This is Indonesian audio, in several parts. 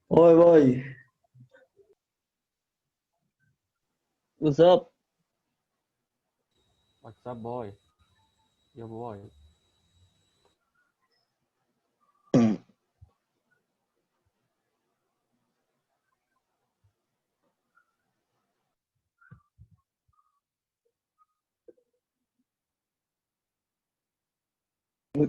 Oi, oi. What's up? What's up, boy? Yo, boy. Halo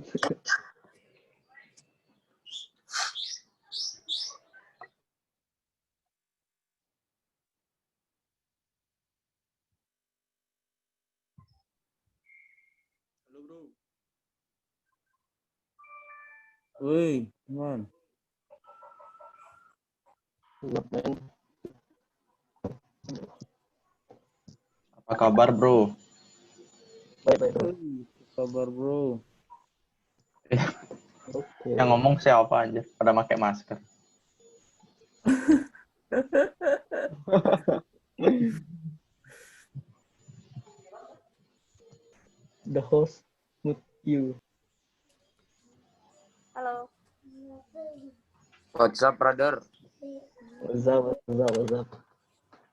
bro. Woi, man. Apa kabar bro? Baik. Woi, apa kabar bro? Oke. Yang ngomong siapa aja? Pada pakai masker. The host with you. Halo. What's up, brother? What's up?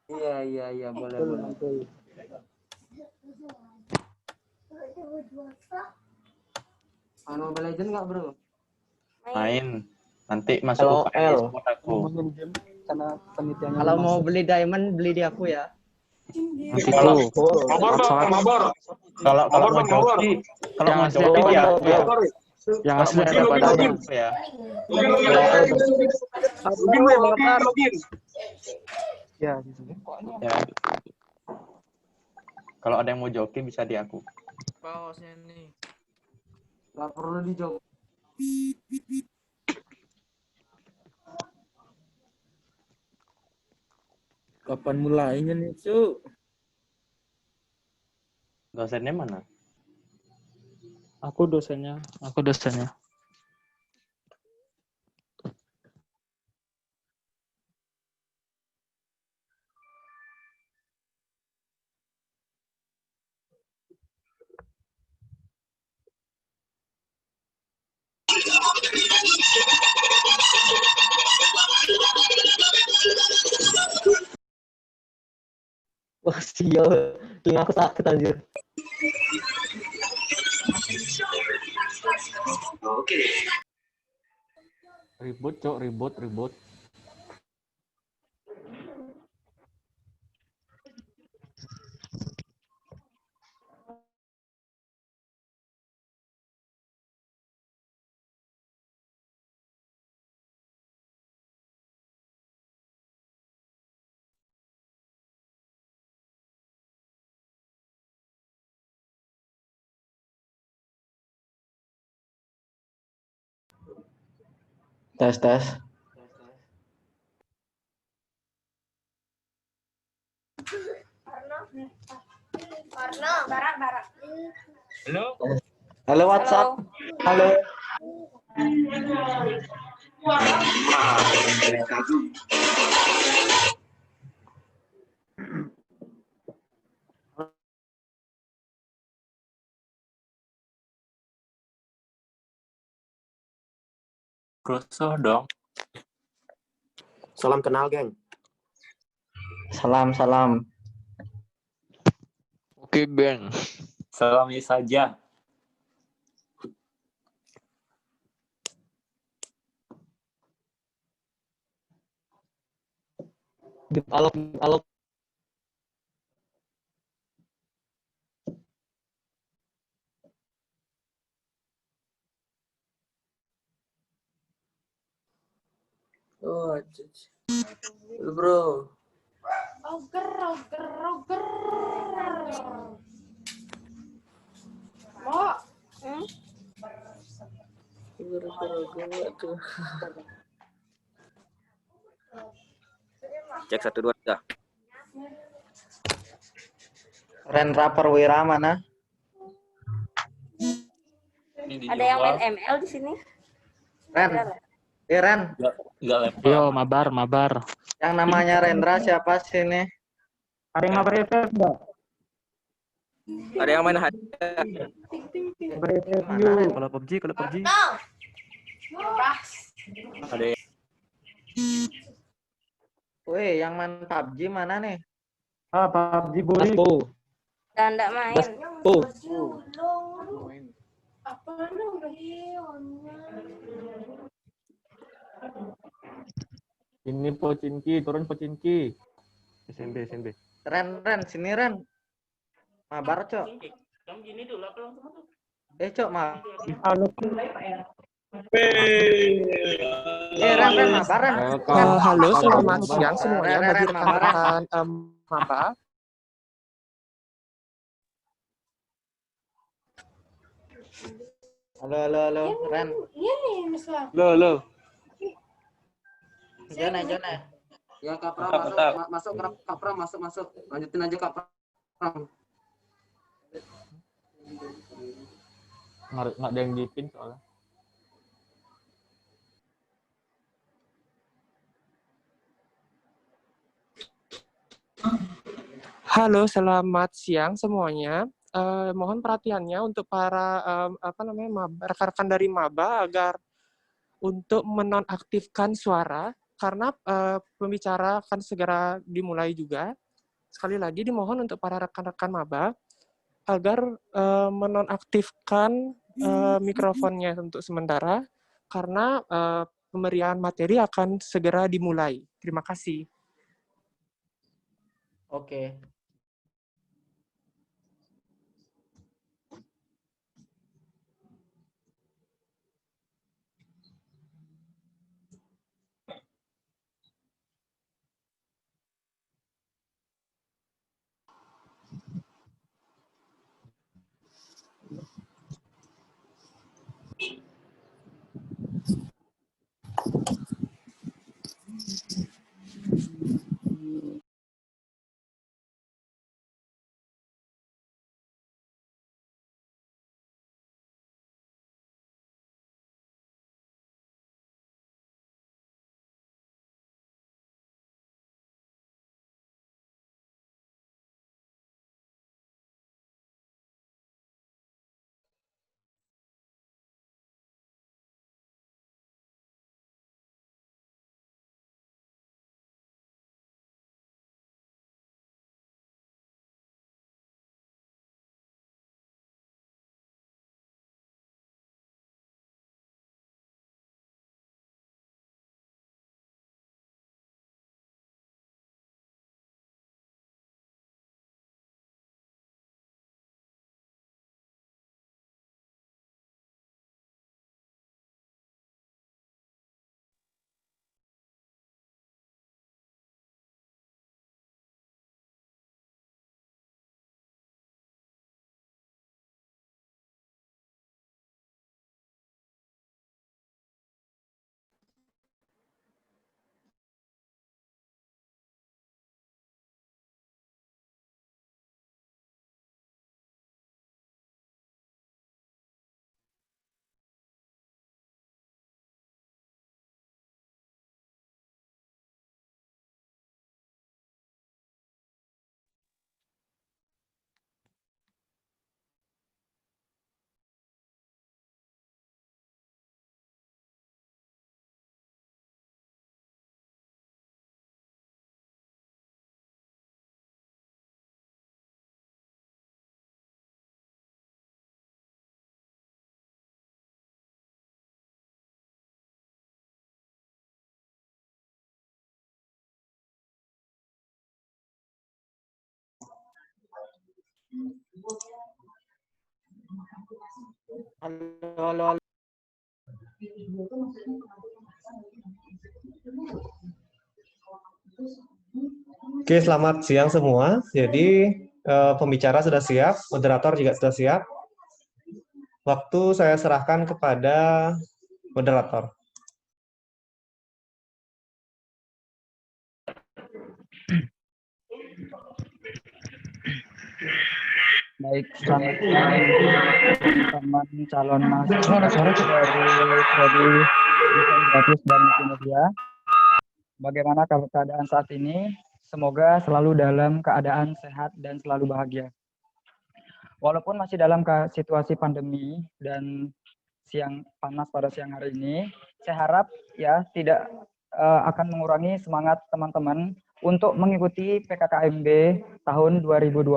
Iya, boleh. Mantul. Main Mobile Legend nggak, bro? Main. Nanti masuk ke LOL. e-sport aku. Ngomongin game karena penelitiannya Kalau mau beli diamond, beli di aku ya. Kalau Mabor. kalau mau joki, kalau mau joki asli ya ada aku ya. Yang Kalau asli mau ada joki padanya. aku ya. Login. Ya, Ya. Kalau ada yang mau joki bisa di aku. Apa hostnya nih? Nggak perlu dijawab. Kapan mulainya nih, Cuk? Dosennya mana? Aku dosennya. wah sial. Telinga aku sakit anjir. Ribut, Cok. Ribut. Tes. Warna, barak. Halo, WhatsApp. Halo. Rusuh dong. Salam kenal, geng. Salam, salam. Oke, geng. Salami saja. Alok, alok. Oh, bro. Roger, Roger, Roger. Mau? Cek 1 2 3. Ren rapper Wira mana? Ada yang main ML di sini? Ren. Ren. Enggak level. Yo, mabar. Yang namanya Rendra siapa sih ini? Ada yang mabar FF enggak? Ada yang main hadiah. Mana? Kalau PUBG. Bebas. Ada yang Wih, yang main PUBG mana nih? PUBG bully. Dan enggak main. Tuh. Apa namanya? Ini Pocinki, turun Pocinki. SMB. Ren, sini Ren. Mabar, Cok. Cok, mabar. Ren, mabar, Ren. Halo, selamat siang Ren, semuanya Ren, bagi Ren, mabar, Ren. rekan-rekan maba. Halo, Ren. Iya nih, misalnya. Lo. Jona. Ya Kapra masuk, Kapra masuk. Lanjutin aja Kapra. Nggak ada yang dipin soalnya. Halo, selamat siang semuanya. Mohon perhatiannya untuk para rekan-rekan dari maba agar untuk menonaktifkan suara karena pembicara akan segera dimulai juga. Sekali lagi dimohon untuk para rekan-rekan maba agar menonaktifkan mikrofonnya untuk sementara karena pemberian materi akan segera dimulai. Terima kasih. Oke. Halo. Oke, selamat siang semua. Jadi pembicara sudah siap, moderator juga sudah siap. Waktu saya serahkan kepada moderator. Baik, selamat siang teman calon mahasiswa dari Prodi Desain Grafis dan Multimedia. Bagaimana keadaan saat ini? Semoga selalu dalam keadaan sehat dan selalu bahagia. Walaupun masih dalam situasi pandemi dan siang panas pada siang hari ini, saya harap ya tidak akan mengurangi semangat teman-teman untuk mengikuti PKKMB tahun 2020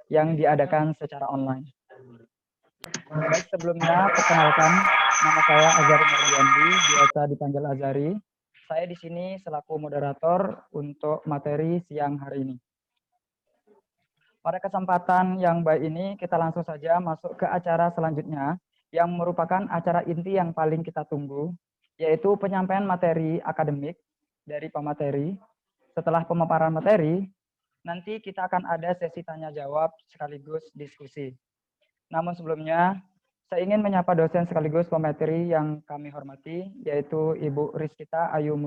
yang diadakan secara online. Baik, sebelumnya perkenalkan, nama saya Azari Mardiandi, biasa dipanggil Azari. Saya di sini selaku moderator untuk materi siang hari ini. Pada kesempatan yang baik ini, kita langsung saja masuk ke acara selanjutnya, yang merupakan acara inti yang paling kita tunggu, yaitu penyampaian materi akademik dari pemateri. Setelah pemaparan materi, nanti kita akan ada sesi tanya-jawab sekaligus diskusi. Namun sebelumnya, saya ingin menyapa dosen sekaligus pemateri yang kami hormati, yaitu Ibu Rizkita Ayu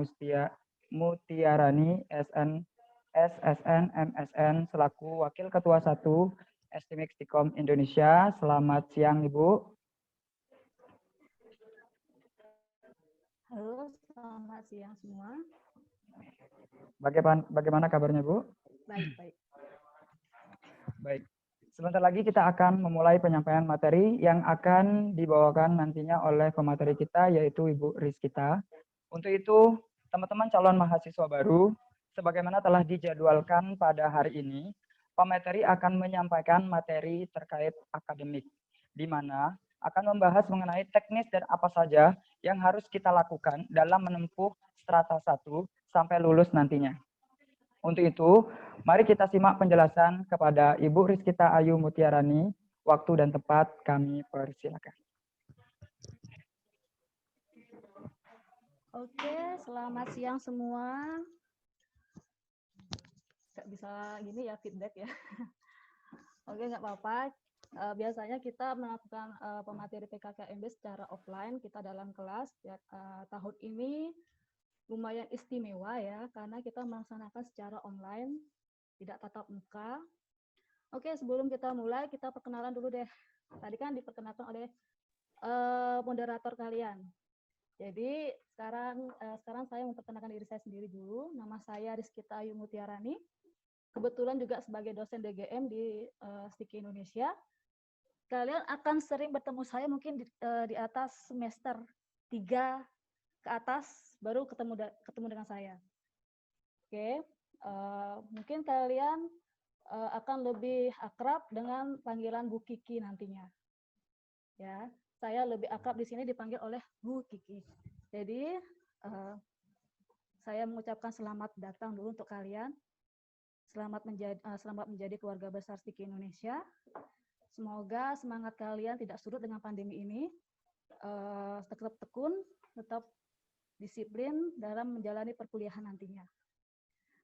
Mutiarani, SSN, MSN, selaku Wakil Ketua 1 Estimik Stikom Indonesia. Selamat siang, Ibu. Halo, selamat siang semua. Bagaimana kabarnya, Bu? Baik. Baik. Sebentar lagi kita akan memulai penyampaian materi yang akan dibawakan nantinya oleh pemateri kita, yaitu Ibu Rizkita. Untuk itu, teman-teman calon mahasiswa baru, sebagaimana telah dijadwalkan pada hari ini, pemateri akan menyampaikan materi terkait akademik, di mana akan membahas mengenai teknis dan apa saja yang harus kita lakukan dalam menempuh strata 1 sampai lulus nantinya. Untuk itu, mari kita simak penjelasan kepada Ibu Rizkita Ayu Mutiarani. Waktu dan tempat kami persilakan. Oke, selamat siang semua. Nggak bisa gini ya, feedback ya. Oke, nggak apa-apa. Biasanya kita melakukan pemateri PKKMB secara offline, kita dalam kelas. Ya, tahun ini lumayan istimewa ya, karena kita melaksanakan secara online, tidak tatap muka. Oke, sebelum kita mulai, kita perkenalan dulu deh. Tadi kan diperkenalkan oleh moderator kalian. Jadi sekarang saya memperkenalkan diri saya sendiri dulu. Nama saya Rizkita Ayu Mutiarani. Kebetulan juga sebagai dosen DGM di STIKI Indonesia. Kalian akan sering bertemu saya mungkin di atas semester 3 ke atas, baru ketemu dengan saya. Oke, mungkin kalian akan lebih akrab dengan panggilan Bu Kiki nantinya. Ya, saya lebih akrab di sini dipanggil oleh Bu Kiki. Jadi saya mengucapkan selamat datang dulu untuk kalian. Selamat menjadi keluarga besar STIKI Indonesia. Semoga semangat kalian tidak surut dengan pandemi ini. Tetap tekun, tetap disiplin dalam menjalani perkuliahan nantinya.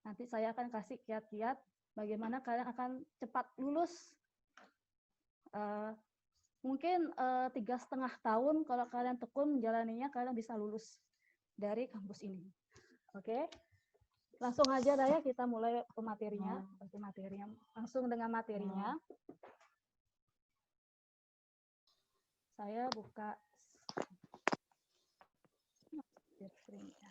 Nanti saya akan kasih kiat-kiat bagaimana kalian akan cepat lulus. Mungkin 3,5 tahun kalau kalian tekun menjalaninya, kalian bisa lulus dari kampus ini. Oke, langsung aja Daya, kita mulai pematerinya. Langsung dengan materinya. Saya buka screen-nya.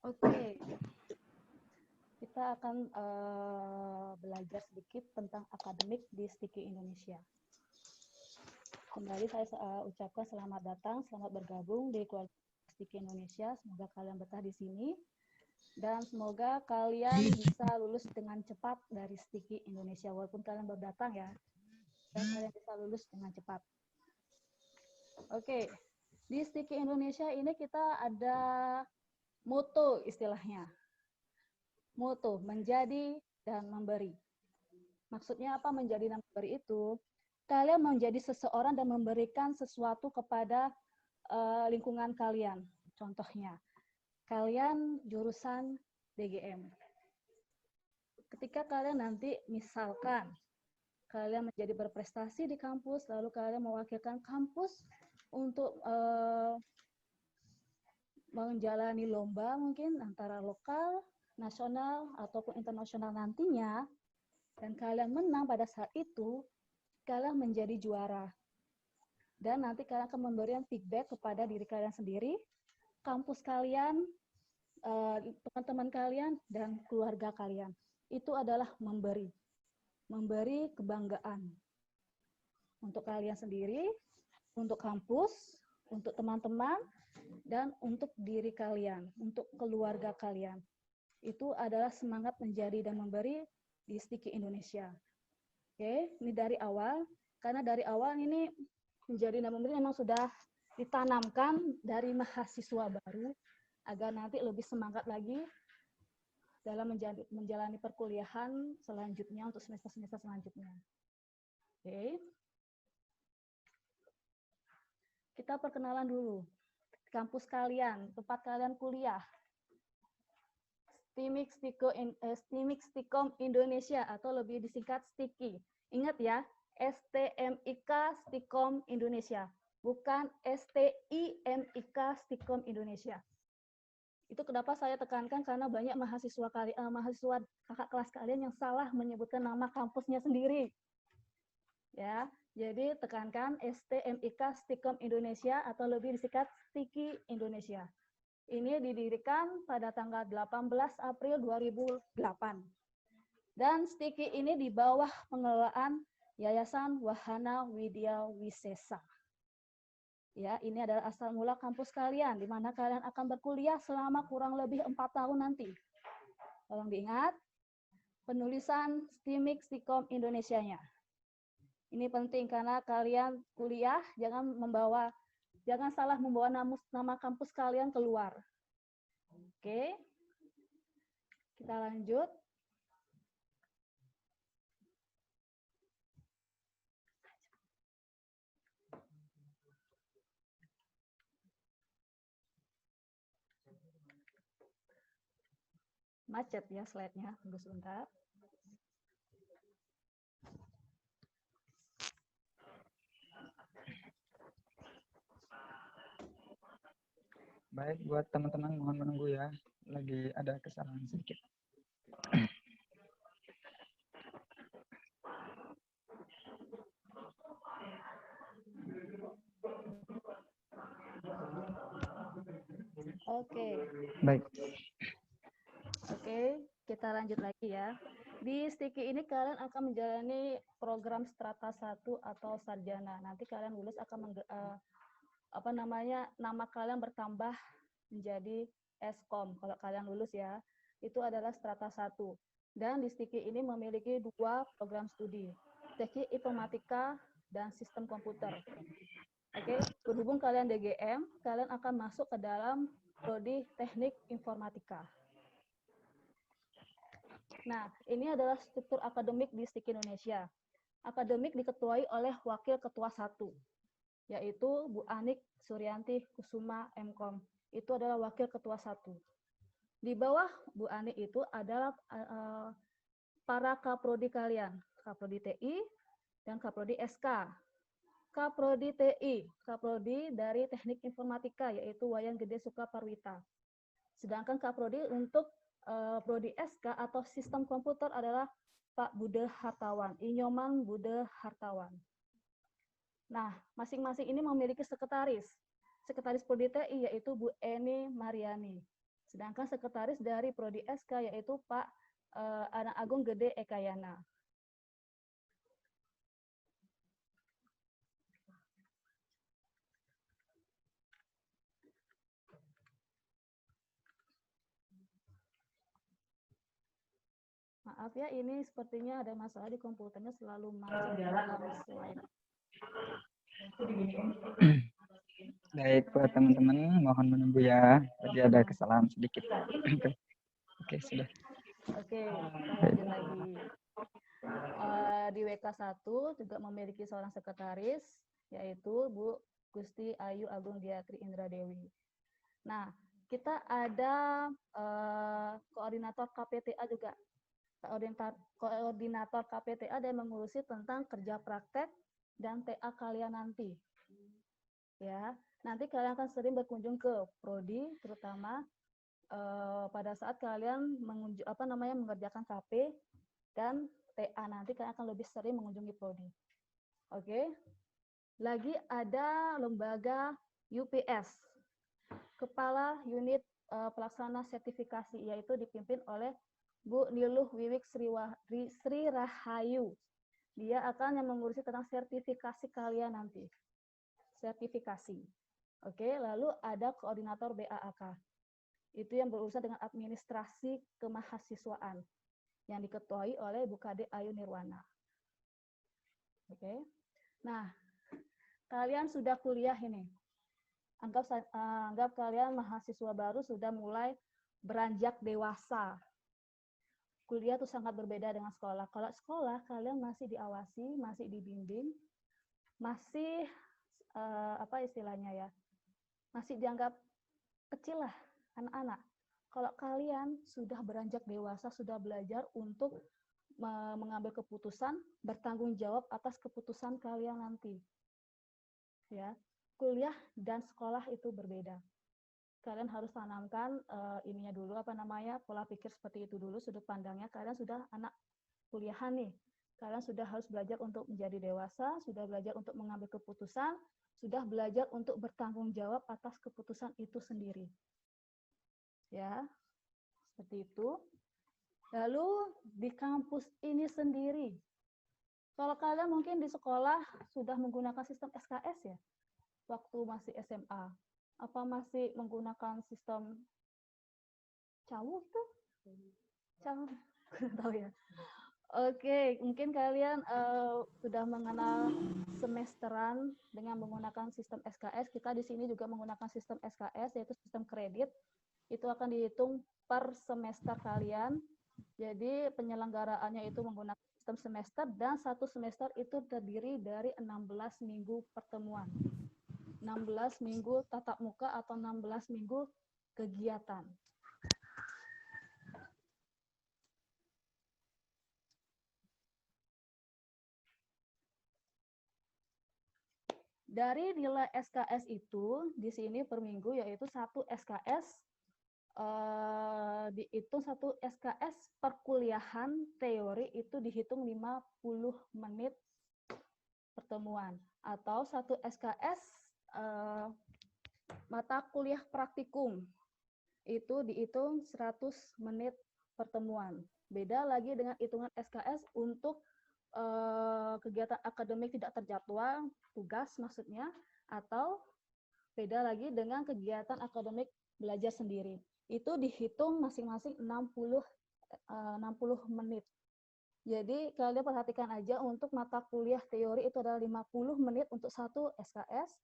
Oke, kita akan belajar sedikit tentang akademik di STIKI Indonesia. Kembali saya ucapkan selamat datang, selamat bergabung di keluarga Stiki Indonesia. Semoga kalian betah di sini. Dan semoga kalian bisa lulus dengan cepat dari Stiki Indonesia. Walaupun kalian baru datang ya. Dan kalian bisa lulus dengan cepat. Oke. Di Stiki Indonesia ini kita ada moto istilahnya. Moto, menjadi dan memberi. Maksudnya apa menjadi dan memberi itu? Kalian menjadi seseorang dan memberikan sesuatu kepada lingkungan kalian. Contohnya, kalian jurusan DGM. Ketika kalian nanti misalkan kalian menjadi berprestasi di kampus, lalu kalian mewakilkan kampus untuk menjalani lomba mungkin antara lokal, nasional, ataupun internasional nantinya, dan kalian menang pada saat itu, kalian menjadi juara. Dan nanti kalian akan memberikan feedback kepada diri kalian sendiri, kampus kalian, teman-teman kalian, dan keluarga kalian. Itu adalah memberi. Memberi kebanggaan. Untuk kalian sendiri, untuk kampus, untuk teman-teman, dan untuk diri kalian, untuk keluarga kalian. Itu adalah semangat menjadi dan memberi di Stiki Indonesia. Oke, ini dari awal, karena dari awal ini menjadi dan memberi memang sudah ditanamkan dari mahasiswa baru, agar nanti lebih semangat lagi dalam menjalani perkuliahan selanjutnya untuk semester-semester selanjutnya. Oke. Kita perkenalan dulu. Kampus kalian, tempat kalian kuliah. STMIK Stikom Indonesia atau lebih disingkat STIKI. Ingat ya, STMIK Stikom Indonesia, bukan STIMIK Stikom Indonesia. Itu kenapa saya tekankan karena banyak mahasiswa kakak kelas kalian yang salah menyebutkan nama kampusnya sendiri. Ya, jadi tekankan STMIK Stikom Indonesia atau lebih disingkat STIKI Indonesia. Ini didirikan pada tanggal 18 April 2008. Dan STIKI ini di bawah pengelolaan Yayasan Wahana Widya Wisesa. Ya, ini adalah asal mula kampus kalian, di mana kalian akan berkuliah selama kurang lebih 4 tahun nanti. Tolong diingat, penulisan STMIK Stikom Indonesianya. Ini penting karena kalian kuliah jangan salah membawa nama kampus kalian keluar. Oke. Kita lanjut. Macet ya slide-nya, tunggu sebentar. Baik, buat teman-teman mohon menunggu ya. Lagi ada kesalahan sedikit. Oke. Baik. Oke, kita lanjut lagi ya. Di STIKI ini kalian akan menjalani program strata 1 atau sarjana. Nanti kalian lulus akan nama kalian bertambah menjadi Eskom kalau kalian lulus ya. Itu adalah strata 1. Dan di STIKI ini memiliki 2 program studi, Teknik Informatika dan Sistem Komputer. Oke, berhubung kalian DGM, kalian akan masuk ke dalam prodi Teknik Informatika. Nah, ini adalah struktur akademik di STIKI Indonesia. Akademik diketuai oleh Wakil Ketua 1, yaitu Bu Anik Suryanti Kusuma MKOM. Itu adalah Wakil Ketua 1. Di bawah Bu Anik itu adalah para kaprodi kalian, kaprodi TI dan kaprodi SK. Kaprodi TI, kaprodi dari Teknik Informatika, yaitu Wayan Gede Sukaparwita. Sedangkan kaprodi untuk prodi SK atau Sistem Komputer adalah Pak Bude Hartawan, Inyoman Bude Hartawan. Nah, masing-masing ini memiliki sekretaris. Sekretaris prodi TI yaitu Bu Eni Mariani. Sedangkan sekretaris dari prodi SK yaitu Pak Anak Agung Gede Ekayana. Maaf ya, ini sepertinya ada masalah di komputernya, selalu mancing slide. Baik buat teman-teman, mohon menunggu ya. Tadi ada kesalahan sedikit. Oke, sudah. Oke, kita lanjut lagi. Di WK1 juga memiliki seorang sekretaris, yaitu Bu Gusti Ayu Agung Diatri Indra Dewi. Nah, kita ada koordinator KPTA juga. Koordinator KPTA dan mengurusi tentang kerja praktek dan TA kalian nanti. Ya, nanti kalian akan sering berkunjung ke prodi, terutama pada saat kalian mengerjakan KP dan TA, nanti kalian akan lebih sering mengunjungi prodi. Oke. Lagi ada lembaga UPS, Kepala Unit Pelaksana Sertifikasi, yaitu dipimpin oleh Bu Niluh Wiwik Sri Rahayu. Dia akan yang mengurusi tentang sertifikasi kalian nanti. Sertifikasi. Oke, lalu ada koordinator BAAK. Itu yang berurusan dengan administrasi kemahasiswaan yang diketuai oleh Bu Kade Ayu Nirwana. Oke. Nah, kalian sudah kuliah ini. Anggap kalian mahasiswa baru sudah mulai beranjak dewasa. Kuliah itu sangat berbeda dengan sekolah. Kalau sekolah kalian masih diawasi, masih dibimbing, masih apa istilahnya ya? Masih dianggap kecil lah anak-anak. Kalau kalian sudah beranjak dewasa, sudah belajar untuk mengambil keputusan, bertanggung jawab atas keputusan kalian nanti. Ya, kuliah dan sekolah itu berbeda. Kalian harus tanamkan ininya dulu, pola pikir seperti itu dulu, sudut pandangnya. Kalian sudah anak kuliahan nih. Kalian sudah harus belajar untuk menjadi dewasa, sudah belajar untuk mengambil keputusan, sudah belajar untuk bertanggung jawab atas keputusan itu sendiri. Ya, seperti itu. Lalu di kampus ini sendiri, kalau kalian mungkin di sekolah sudah menggunakan sistem SKS ya, waktu masih SMA, apa masih menggunakan sistem cawu tuh? Cawu, tahu ya. Oke, mungkin kalian sudah mengenal semesteran dengan menggunakan sistem SKS. Kita di sini juga menggunakan sistem SKS, yaitu sistem kredit. Itu akan dihitung per semester kalian. Jadi penyelenggaraannya itu menggunakan sistem semester, dan satu semester itu terdiri dari 16 minggu pertemuan. 16 minggu tatap muka atau 16 minggu kegiatan. Dari nilai SKS itu, di sini per minggu yaitu 1 SKS, dihitung 1 SKS perkuliahan teori itu dihitung 50 menit pertemuan. Atau 1 SKS mata kuliah praktikum itu dihitung 100 menit pertemuan. Beda lagi dengan hitungan SKS untuk kegiatan akademik tidak terjadwal, tugas maksudnya, atau beda lagi dengan kegiatan akademik belajar sendiri. Itu dihitung masing-masing 60 menit. Jadi kalian perhatikan aja, untuk mata kuliah teori itu adalah 50 menit untuk 1 SKS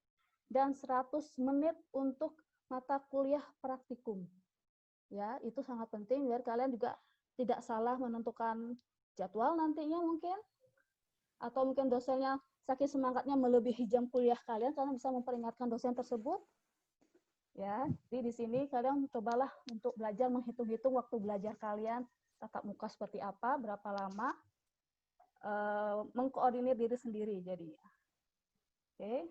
dan 100 menit untuk mata kuliah praktikum. Ya, itu sangat penting biar kalian juga tidak salah menentukan jadwal nantinya mungkin. Atau mungkin dosennya saking semangatnya melebihi jam kuliah kalian bisa memperingatkan dosen tersebut. Ya, jadi di sini kalian cobalah untuk belajar menghitung-hitung waktu belajar kalian, tatap muka seperti apa, berapa lama, mengkoordinir diri sendiri jadinya. Oke.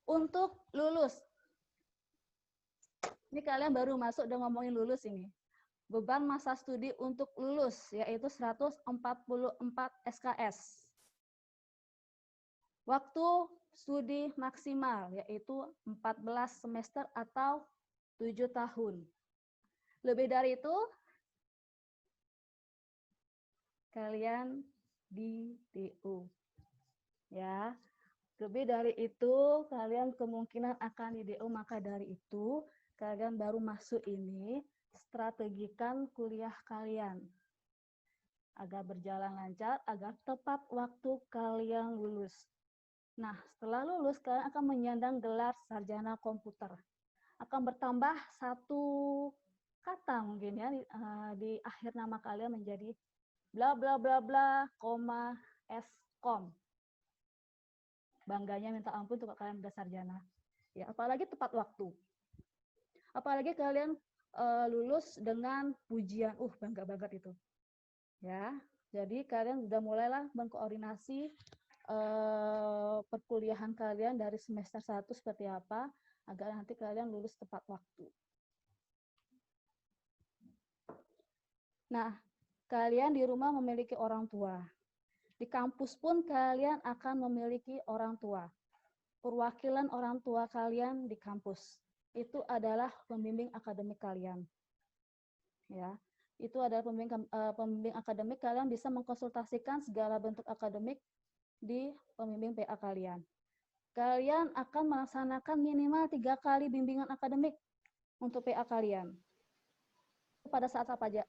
Untuk lulus. Ini kalian baru masuk udah ngomongin lulus ini. Beban masa studi untuk lulus yaitu 144 SKS. Waktu studi maksimal yaitu 14 semester atau 7 tahun. Lebih dari itu, kalian di DU. Ya. Lebih dari itu, kalian kemungkinan akan di DO, maka dari itu kalian baru masuk ini, strategikan kuliah kalian agar berjalan lancar, agar tepat waktu kalian lulus. Nah, setelah lulus, kalian akan menyandang gelar sarjana komputer. Akan bertambah satu kata mungkin ya di akhir nama kalian menjadi bla bla bla bla, Skom. Bangganya minta ampun untuk kalian udah sarjana. Ya, apalagi tepat waktu. Apalagi kalian lulus dengan pujian, bangga banget itu. Ya, jadi kalian sudah mulailah mengkoordinasi perkuliahan kalian dari semester 1 seperti apa agar nanti kalian lulus tepat waktu. Nah, kalian di rumah memiliki orang tua. Di kampus pun kalian akan memiliki orang tua. Perwakilan orang tua kalian di kampus itu adalah pembimbing akademik kalian. Ya, itu adalah pembimbing akademik. Kalian bisa mengkonsultasikan segala bentuk akademik di pembimbing PA kalian. Kalian akan melaksanakan minimal 3 kali bimbingan akademik untuk PA kalian. Pada saat apa aja?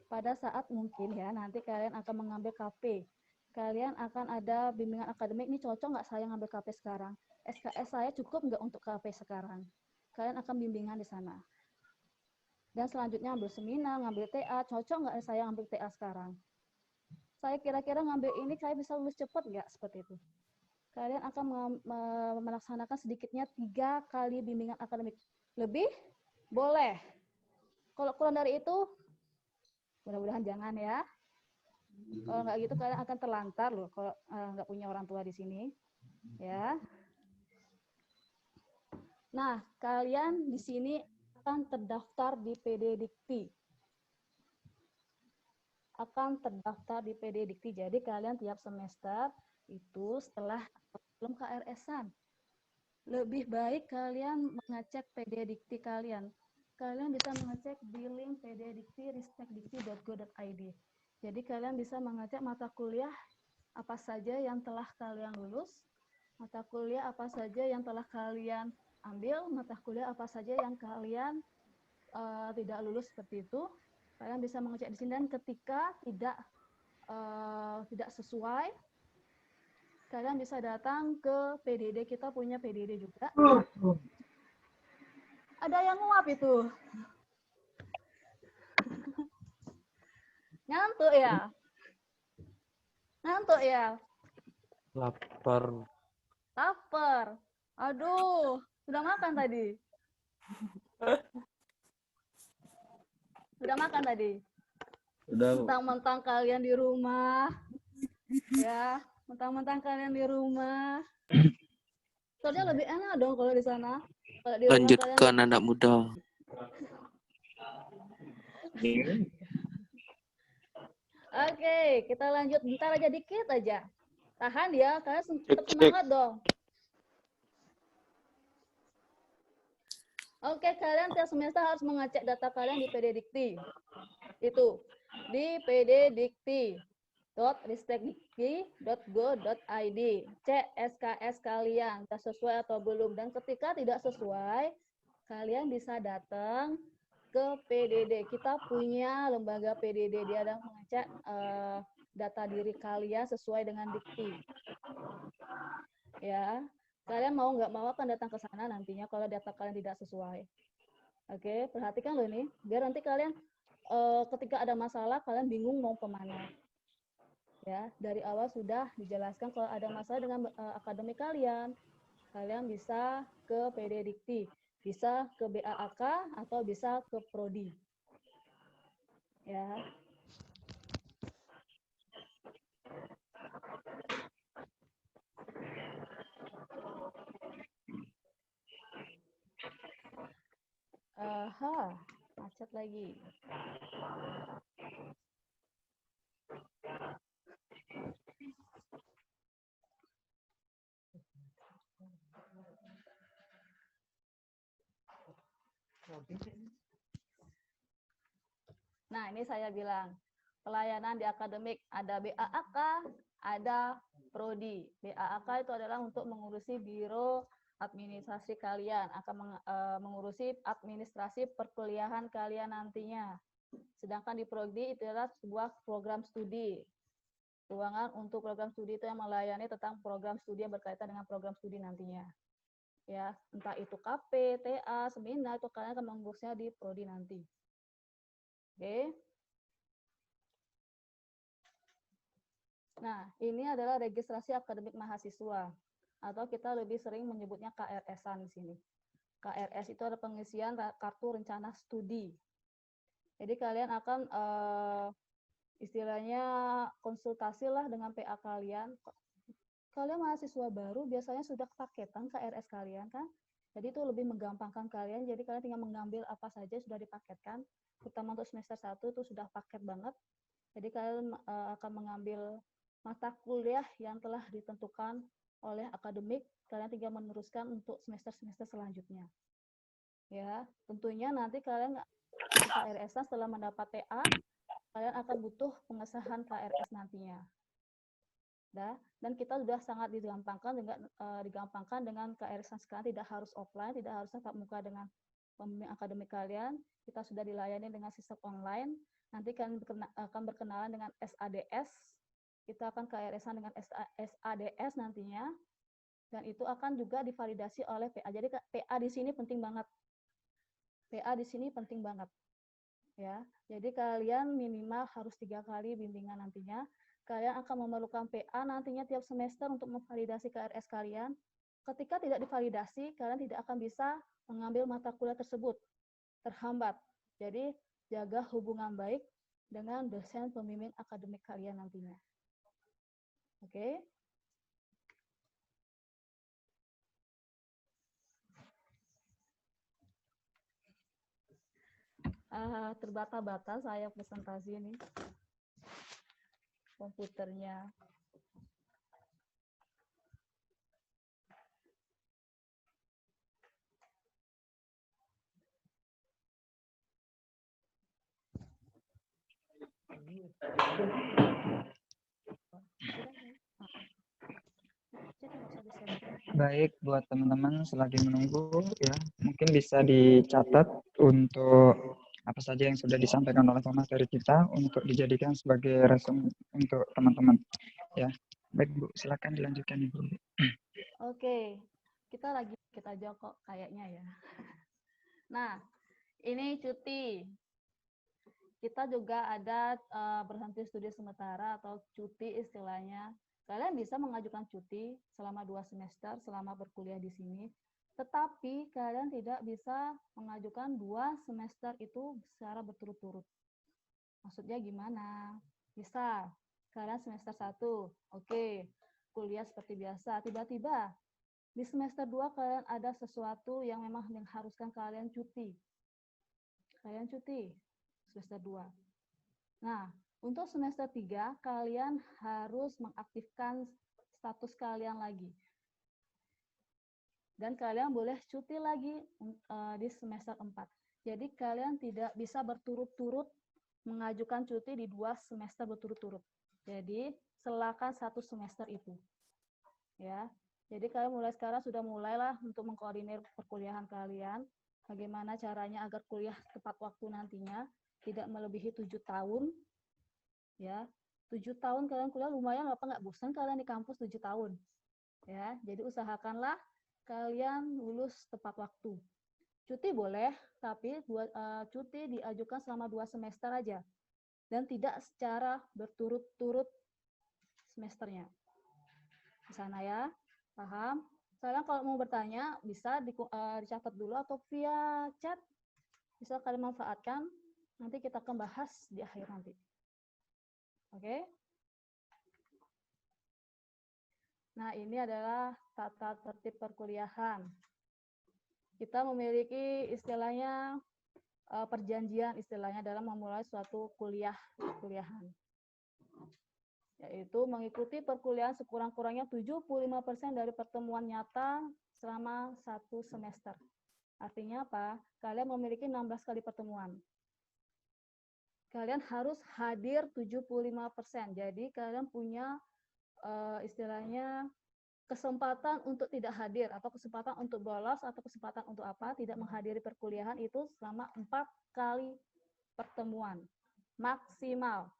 Pada saat mungkin ya nanti kalian akan mengambil KP. Kalian akan ada bimbingan akademik, ini cocok nggak saya ngambil KP sekarang? SKS saya cukup nggak untuk KP sekarang? Kalian akan bimbingan di sana. Dan selanjutnya ambil seminar, ngambil TA, cocok nggak saya ngambil TA sekarang? Saya kira-kira ngambil ini, saya bisa lulus cepat nggak? Seperti itu. Kalian akan melaksanakan sedikitnya 3 kali bimbingan akademik. Lebih? Boleh. Kalau kurang dari itu, mudah-mudahan jangan ya. Kalau nggak gitu kalian akan terlantar loh kalau nggak punya orang tua di sini. Ya. Nah, kalian di sini akan terdaftar di PD Dikti. Jadi kalian tiap semester itu setelah belum KRS-an. Lebih baik kalian mengecek PD Dikti kalian. Kalian bisa mengecek di link PD Dikti ristekdikti.go.id. Jadi kalian bisa mengecek mata kuliah apa saja yang telah kalian lulus, mata kuliah apa saja yang telah kalian ambil, mata kuliah apa saja yang kalian tidak lulus seperti itu. Kalian bisa mengecek di sini dan ketika tidak sesuai, kalian bisa datang ke PDD, kita punya PDD juga. Ada yang nguap itu. Ngantuk ya? Ngantuk ya? Lapar. Lapar. Aduh, sudah makan tadi? Sudah makan tadi? Udah. Mentang-mentang kalian di rumah. Ya, mentang-mentang kalian di rumah. Soalnya lebih enak dong kalau di sana. Kalau di Lanjutkan kalian... anak muda. Oke, kita lanjut. Bentar aja, dikit aja. Tahan ya, kalian tetap semangat dong. Oke, kalian tiap semester harus mengecek data kalian di PD Dikti. Itu, di pddikti.ristekdikti.go.id. Cek SKS kalian, sudah sesuai atau belum. Dan ketika tidak sesuai, kalian bisa datang ke PDD. Kita punya lembaga PDD, dia ada mengecek data diri kalian sesuai dengan dikti. Ya, kalian mau nggak mau akan datang ke sana nantinya kalau data kalian tidak sesuai. Oke, perhatikan loh ini, biar nanti kalian ketika ada masalah kalian bingung mau kemana. Ya, dari awal sudah dijelaskan kalau ada masalah dengan akademik kalian, kalian bisa ke PD Dikti. Bisa ke BAAK atau bisa ke Prodi. Ya. Macet lagi. Nah, ini saya bilang, pelayanan di akademik. Ada BAAK, ada Prodi. BAAK itu adalah untuk mengurusi biro administrasi kalian, akan mengurusi administrasi perkuliahan kalian nantinya. Sedangkan di Prodi itu adalah sebuah program studi. Ruangan untuk program studi itu yang melayani tentang program studi yang berkaitan dengan program studi nantinya. Ya, entah itu KP, TA, seminar, itu kalian akan mengurusnya di Prodi nanti. Oke. Nah, ini adalah registrasi akademik mahasiswa, atau kita lebih sering menyebutnya KRS-an di sini. KRS itu adalah pengisian kartu rencana studi. Jadi kalian akan istilahnya konsultasi lah dengan PA kalian. Kalian mahasiswa baru biasanya sudah paketan KRS kalian kan, jadi itu lebih menggampangkan kalian, jadi kalian tinggal mengambil apa saja sudah dipaketkan, terutama untuk semester 1 itu sudah paket banget, jadi kalian akan mengambil mata kuliah yang telah ditentukan oleh akademik, kalian tinggal meneruskan untuk semester-semester selanjutnya. Ya, tentunya nanti kalian KRS setelah mendapat TA, kalian akan butuh pengesahan KRS nantinya. Dan kita sudah sangat digampangkan dengan KRS sekarang, tidak harus offline, tidak harus tatap muka dengan pembimbing akademik kalian, kita sudah dilayani dengan sistem online. Nanti kalian akan berkenalan dengan SADS, kita akan KRS dengan SADS nantinya, dan itu akan juga divalidasi oleh PA. Jadi PA di sini penting banget. PA di sini penting banget. Ya, jadi kalian minimal harus 3 kali bimbingan nantinya. Kalian akan memerlukan PA nantinya tiap semester untuk memvalidasi KRS kalian. Ketika tidak divalidasi, kalian tidak akan bisa mengambil mata kuliah tersebut. Terhambat. Jadi, jaga hubungan baik dengan dosen pembimbing akademik kalian nantinya. Oke? Terbata-bata saya presentasi ini. Komputernya. Baik, buat teman-teman selagi menunggu ya, mungkin bisa dicatat untuk apa saja yang sudah disampaikan oleh pemateri kita untuk dijadikan sebagai resume untuk teman-teman. Ya, baik Bu, silakan dilanjutkan Ibu. Oke, kita aja kok kayaknya ya. Nah, ini cuti. Kita juga ada berhenti studi sementara atau cuti istilahnya. Kalian bisa mengajukan cuti selama 2 semester selama berkuliah di sini. Tetapi kalian tidak bisa mengajukan 2 semester itu secara berturut-turut. Maksudnya gimana? Bisa, kalian semester 1, oke, kuliah seperti biasa. Tiba-tiba di semester 2 kalian ada sesuatu yang memang mengharuskan kalian cuti. Kalian cuti semester 2. Nah, untuk semester 3 kalian harus mengaktifkan status kalian lagi. Dan kalian boleh cuti lagi di semester 4. Jadi kalian tidak bisa berturut-turut mengajukan cuti di 2 semester berturut-turut. Jadi selakan 1 semester itu. Ya. Jadi kalian mulai sekarang sudah mulailah untuk mengkoordinir perkuliahan kalian. Bagaimana caranya agar kuliah tepat waktu nantinya, tidak melebihi 7 tahun. Ya. 7 tahun kalian kuliah lumayan nggak bosan kalian di kampus 7 tahun. Ya, jadi usahakanlah kalian lulus tepat waktu. Cuti boleh, tapi cuti diajukan selama 2 semester aja. Dan tidak secara berturut-turut semesternya. Di sana ya, paham? Kalian kalau mau bertanya, bisa dicatat dulu atau via chat. Bisa kalian manfaatkan, nanti kita akan bahas di akhir nanti. Oke? Nah, ini adalah tata tertib perkuliahan. Kita memiliki istilahnya perjanjian istilahnya dalam memulai suatu kuliahan. Yaitu mengikuti perkuliahan sekurang-kurangnya 75% dari pertemuan nyata selama 1 semester. Artinya apa? Kalian memiliki 16 kali pertemuan. kalian harus hadir 75%. Jadi kalian punya istilahnya kesempatan untuk tidak hadir atau kesempatan untuk bolos atau kesempatan untuk apa? Tidak menghadiri perkuliahan itu selama 4 kali pertemuan maksimal.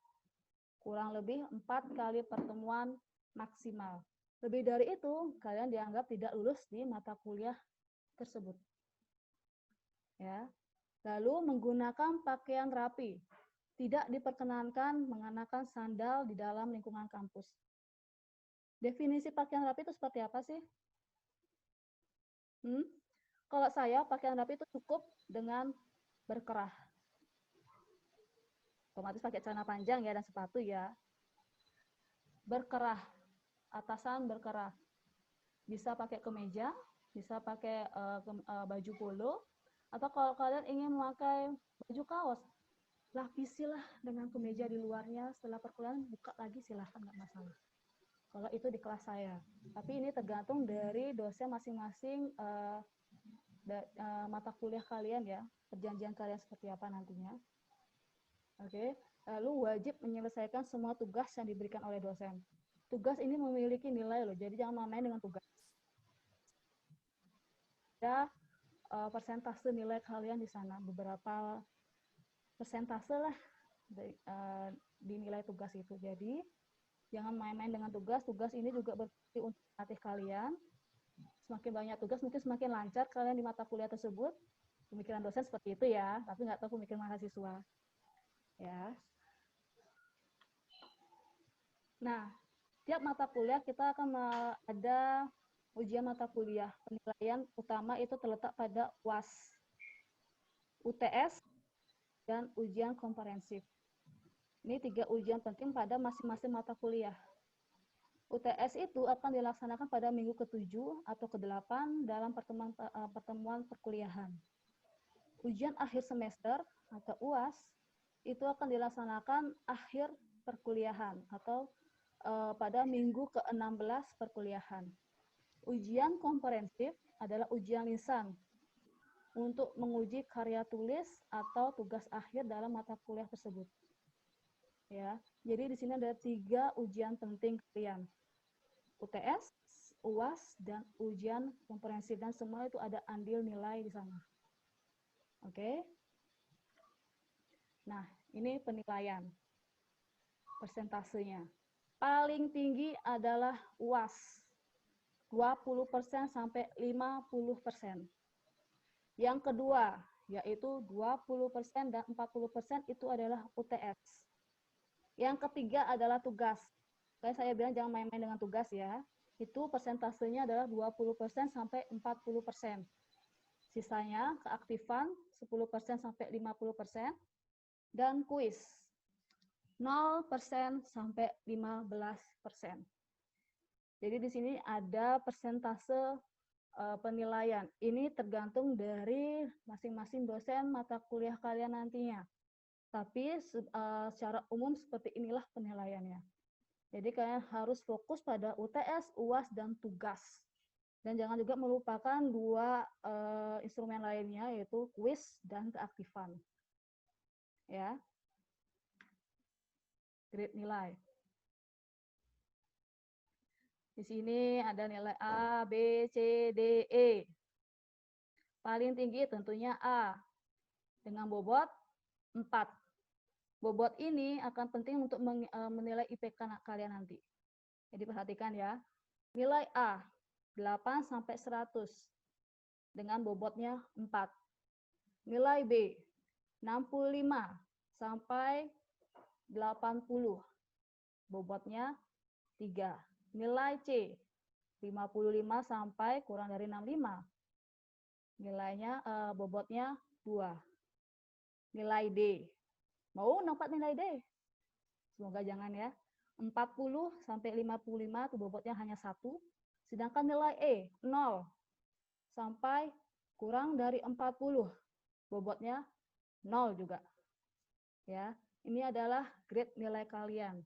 Kurang lebih 4 kali pertemuan maksimal. Lebih dari itu, kalian dianggap tidak lulus di mata kuliah tersebut. Ya. Lalu menggunakan pakaian rapi. Tidak diperkenankan mengenakan sandal di dalam lingkungan kampus. Definisi pakaian rapi itu seperti apa sih? Kalau saya, pakaian rapi itu cukup dengan berkerah. Otomatis pakai celana panjang ya dan sepatu ya. Berkerah, atasan berkerah. Bisa pakai kemeja, bisa pakai baju polo, atau kalau kalian ingin memakai baju kaos, lapisilah dengan kemeja di luarnya. Setelah perkuliahan buka lagi, silahkan, nggak masalah. Kalau itu di kelas saya. Tapi ini tergantung dari dosen masing-masing mata kuliah kalian ya, perjanjian kalian seperti apa nantinya. Oke. Lalu wajib menyelesaikan semua tugas yang diberikan oleh dosen. Tugas ini memiliki nilai loh, jadi jangan main dengan tugas. Ada persentase nilai kalian di sana, beberapa persentase lah di nilai tugas itu. Jadi jangan main-main dengan tugas. Tugas ini juga berfungsi untuk melatih kalian. Semakin banyak tugas, mungkin semakin lancar kalian di mata kuliah tersebut. Pemikiran dosen seperti itu ya, tapi nggak tahu pemikiran mahasiswa. Ya. Nah, tiap mata kuliah kita akan ada ujian mata kuliah. Penilaian utama itu terletak pada UAS, UTS, dan ujian komprehensif. Ini 3 ujian penting pada masing-masing mata kuliah. UTS itu akan dilaksanakan pada minggu ke-7 atau ke-8 dalam pertemuan perkuliahan. Ujian akhir semester atau UAS itu akan dilaksanakan akhir perkuliahan atau pada minggu ke-16 perkuliahan. Ujian komprehensif adalah ujian lisan untuk menguji karya tulis atau tugas akhir dalam mata kuliah tersebut. Ya, jadi di sini ada 3 ujian penting kalian. UTS, UAS, dan ujian komprehensif, dan semua itu ada andil nilai di sana. Oke. Nah, ini penilaian. Persentasenya. Paling tinggi adalah UAS. 20% sampai 50%. Yang kedua, yaitu 20% dan 40% itu adalah UTS. Yang ketiga adalah tugas. Kayak saya bilang jangan main-main dengan tugas ya. Itu persentasenya adalah 20% sampai 40%. Sisanya keaktifan 10% sampai 50%. Dan kuis 0% sampai 15%. Jadi di sini ada persentase penilaian. Ini tergantung dari masing-masing dosen mata kuliah kalian nantinya. Tapi secara umum seperti inilah penilaiannya. Jadi kalian harus fokus pada UTS, UAS, dan tugas. Dan jangan juga melupakan 2 instrumen lainnya, yaitu kuis dan keaktifan. Ya. Grade nilai. Di sini ada nilai A, B, C, D, E. Paling tinggi tentunya A. Dengan bobot 4. Bobot ini akan penting untuk menilai IPK kalian nanti. Jadi perhatikan ya. Nilai A 8 sampai 100 dengan bobotnya 4. Nilai B 65 sampai 80. Bobotnya 3. Nilai C 55 sampai kurang dari 65. Nilainya bobotnya 2. Nilai D. Mau dapat nilai D? Semoga jangan ya. 40 sampai 55 itu bobotnya hanya 1. Sedangkan nilai E 0 sampai kurang dari 40. Bobotnya 0 juga. Ya, ini adalah grade nilai kalian.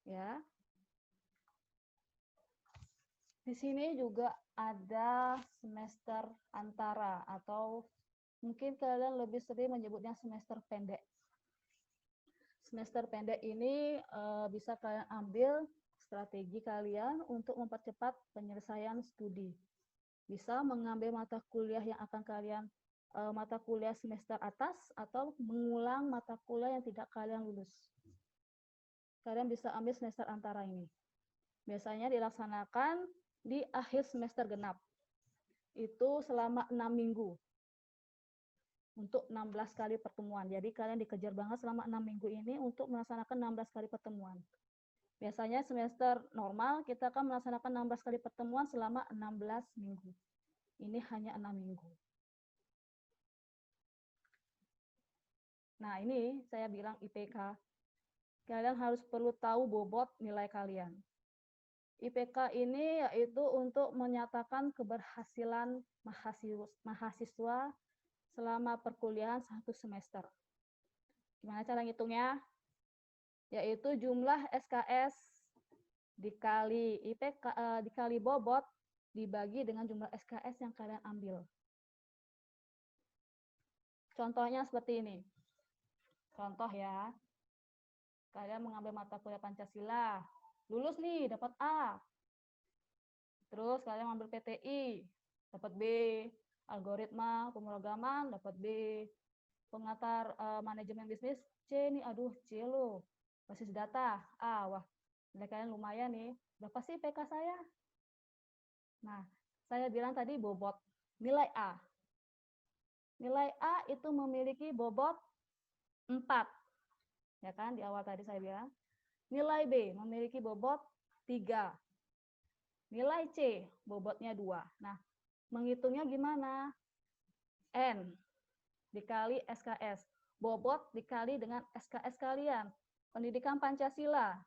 Ya. Di sini juga ada semester antara atau mungkin kalian lebih sering menyebutnya semester pendek. semester pendek ini bisa kalian ambil strategi kalian untuk mempercepat penyelesaian studi. Bisa mengambil mata kuliah yang akan kalian mata kuliah semester atas atau mengulang mata kuliah yang tidak kalian lulus. Kalian bisa ambil semester antara ini. Biasanya dilaksanakan di akhir semester genap. Itu selama 6 minggu. Untuk 16 kali pertemuan. Jadi kalian dikejar banget selama 6 minggu ini untuk melaksanakan 16 kali pertemuan. Biasanya semester normal kita akan melaksanakan 16 kali pertemuan selama 16 minggu. Ini hanya 6 minggu. Nah, ini saya bilang IPK. Kalian harus perlu tahu bobot nilai kalian. IPK ini yaitu untuk menyatakan keberhasilan mahasiswa selama perkuliahan 1 semester. Gimana cara ngitungnya? Yaitu jumlah SKS dikali IPK dikali bobot dibagi dengan jumlah SKS yang kalian ambil. Contohnya seperti ini. Contoh ya. Kalian mengambil mata kuliah Pancasila. Lulus nih, dapat A. Terus kalian ambil PTI, dapat B. Algoritma pemrograman, dapat B. Pengantar manajemen bisnis, C nih, aduh C lo. Basis data, A. Wah, nilai kalian lumayan nih. Berapa sih PK saya? Nah, saya bilang tadi bobot. Nilai A. Nilai A itu memiliki bobot 4. Ya kan, di awal tadi saya bilang. Nilai B memiliki bobot 3. Nilai C bobotnya 2. Nah, menghitungnya gimana? N dikali SKS. Bobot dikali dengan SKS kalian. Pendidikan Pancasila.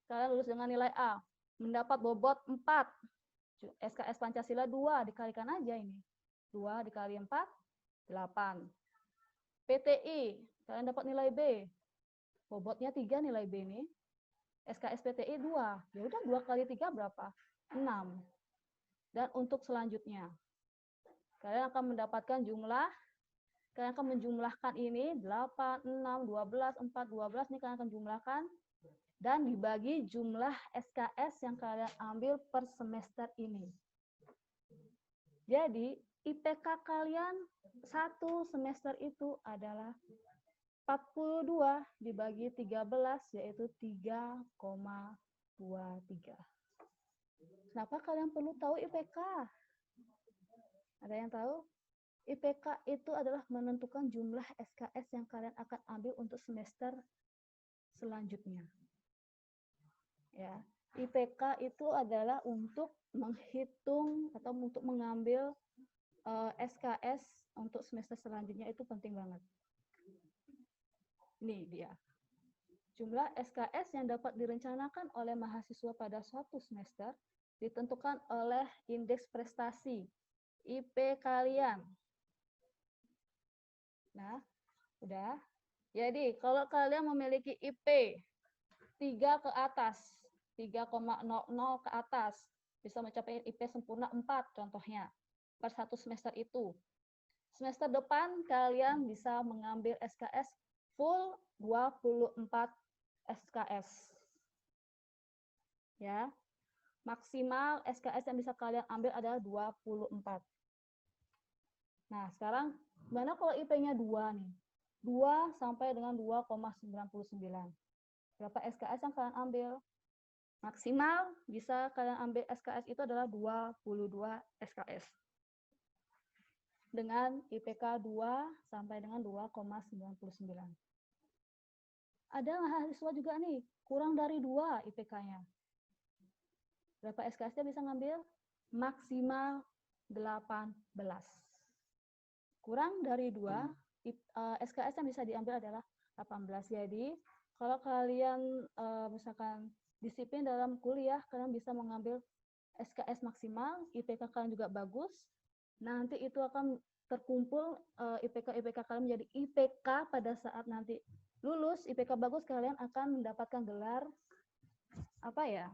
Kalian lulus dengan nilai A. Mendapat bobot 4. SKS Pancasila 2. Dikalikan aja ini. 2 dikali 4, 8. PTI. Kalian dapat nilai B. Bobotnya 3 nilai B ini. SKS PTI 2. Ya udah 2 kali 3 berapa? 6. Dan untuk selanjutnya, kalian akan mendapatkan jumlah, kalian akan menjumlahkan ini 8, 6, 12, 4, 12 ini kalian akan jumlahkan dan dibagi jumlah SKS yang kalian ambil per semester ini. Jadi IPK kalian 1 semester itu adalah 42 dibagi 13 yaitu 3,23. Kenapa kalian perlu tahu IPK? Ada yang tahu? IPK itu adalah menentukan jumlah SKS yang kalian akan ambil untuk semester selanjutnya. Ya, IPK itu adalah untuk menghitung atau untuk mengambil SKS untuk semester selanjutnya itu penting banget. Ini dia. Jumlah SKS yang dapat direncanakan oleh mahasiswa pada suatu semester ditentukan oleh indeks prestasi, IP kalian. Nah, udah. Jadi, kalau kalian memiliki IP 3 ke atas, 3,00 ke atas, bisa mencapai IP sempurna 4 contohnya, per 1 semester itu. Semester depan, kalian bisa mengambil SKS full 24 SKS. Ya. Maksimal SKS yang bisa kalian ambil adalah 24. Nah, sekarang gimana kalau IP-nya 2 nih? 2 sampai dengan 2,99. Berapa SKS yang kalian ambil? Maksimal bisa kalian ambil SKS itu adalah 22 SKS. Dengan IPK 2 sampai dengan 2,99. Ada mahasiswa juga nih, kurang dari 2 IPK-nya. Berapa SKS-nya bisa ngambil? Maksimal 18. Kurang dari 2, SKS yang bisa diambil adalah 18. Jadi, kalau kalian misalkan disiplin dalam kuliah, kalian bisa mengambil SKS maksimal, IPK kalian juga bagus, nanti itu akan terkumpul IPK kalian menjadi IPK pada saat nanti lulus, IPK bagus, kalian akan mendapatkan gelar apa ya?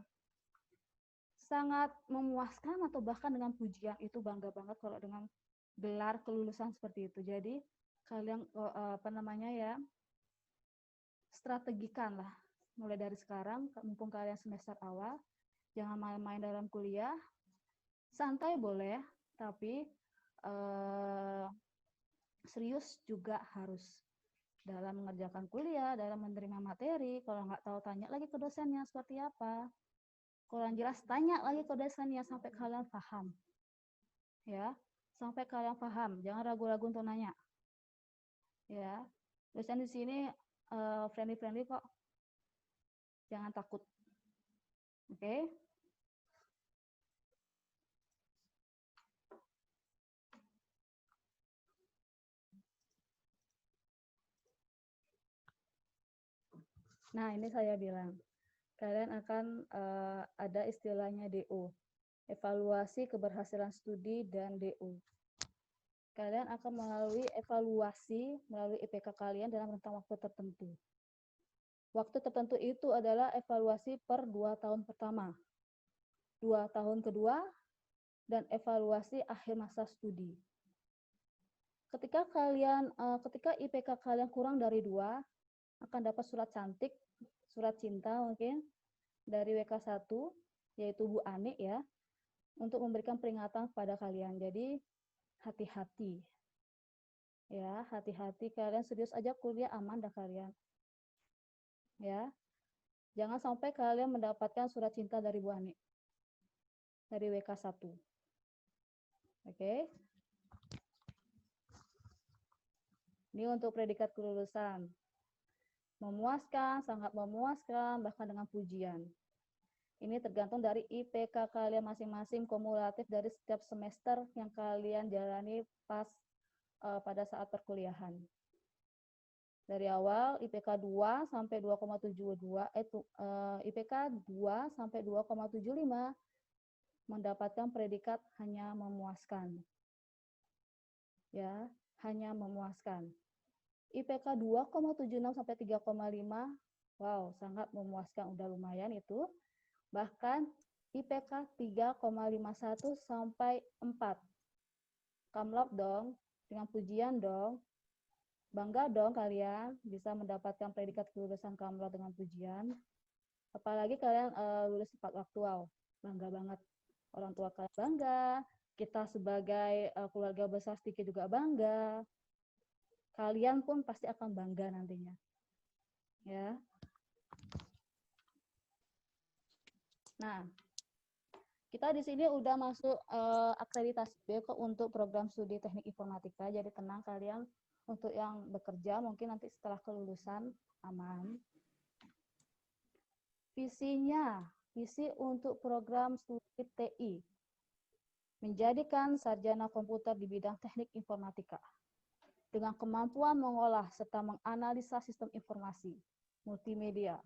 Sangat memuaskan atau bahkan dengan pujian. Itu bangga banget kalau dengan gelar kelulusan seperti itu. Jadi kalian apa namanya ya? strategikan lah. Mulai dari sekarang, mumpung kalian semester awal, jangan main-main dalam kuliah. Santai boleh, tapi serius juga harus dalam mengerjakan kuliah, dalam menerima materi. Kalau nggak tahu, tanya lagi ke dosennya seperti apa. Kalau yang jelas, tanya lagi ke dosennya sampai kalian paham. Ya, sampai kalian paham. Jangan ragu-ragu untuk nanya. Ya, dosen di sini friendly-friendly kok. Jangan takut. Oke? Nah, ini saya bilang, kalian akan ada istilahnya DO, evaluasi keberhasilan studi dan DO. Kalian akan melalui evaluasi melalui IPK kalian dalam rentang waktu tertentu. Waktu tertentu itu adalah evaluasi per 2 tahun pertama, 2 tahun kedua, dan evaluasi akhir masa studi. Ketika IPK kalian kurang dari 2, akan dapat surat cantik, surat cinta mungkin, dari WK1, yaitu Bu Ani ya, untuk memberikan peringatan kepada kalian. Jadi, hati-hati. Ya, hati-hati, kalian serius aja kuliah, aman dah kalian. Ya, jangan sampai kalian mendapatkan surat cinta dari Bu Ani, dari WK1. Oke. Ini untuk predikat kelulusan. Memuaskan, sangat memuaskan, bahkan dengan pujian. Ini tergantung dari IPK kalian masing-masing, kumulatif dari setiap semester yang kalian jalani pada saat perkuliahan. Dari awal IPK 2 sampai 2,72, IPK 2 sampai 2,75 mendapatkan predikat hanya memuaskan. Ya, hanya memuaskan. IPK 2,76 sampai 3,5, wow, sangat memuaskan, udah lumayan itu. Bahkan IPK 3,51 sampai 4. Kamlot dong, dengan pujian dong. Bangga dong kalian bisa mendapatkan predikat kelulusan kamlot dengan pujian. Apalagi kalian lulus tepat waktu, wow, bangga banget. Orang tua kalian bangga, kita sebagai keluarga besar sedikit juga bangga. Kalian pun pasti akan bangga nantinya. Ya. Nah, kita di sini udah masuk akreditasi B untuk program studi teknik informatika. Jadi tenang kalian, untuk yang bekerja mungkin nanti setelah kelulusan aman. Visi untuk program studi TI, menjadikan sarjana komputer di bidang teknik informatika dengan kemampuan mengolah serta menganalisa sistem informasi, multimedia,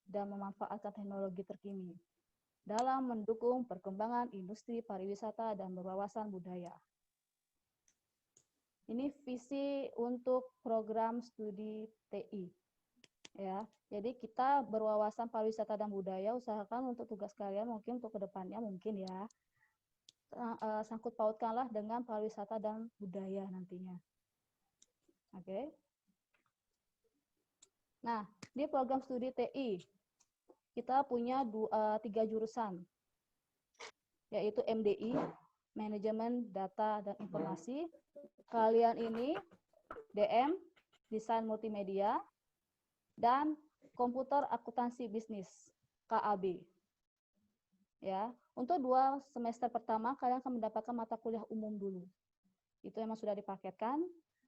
dan memanfaatkan teknologi terkini dalam mendukung perkembangan industri pariwisata dan berwawasan budaya. Ini visi untuk program studi TI. Ya, jadi kita berwawasan pariwisata dan budaya, usahakan untuk tugas kalian mungkin untuk kedepannya mungkin ya, sangkut pautkanlah dengan pariwisata dan budaya nantinya. Oke. Nah, di program studi TI, kita punya 3 jurusan, yaitu MDI, Manajemen Data dan Informasi. Kalian ini DM, Desain Multimedia, dan Komputer Akuntansi Bisnis, KAB. Ya, untuk 2 semester pertama, kalian akan mendapatkan mata kuliah umum dulu. Itu memang sudah dipaketkan.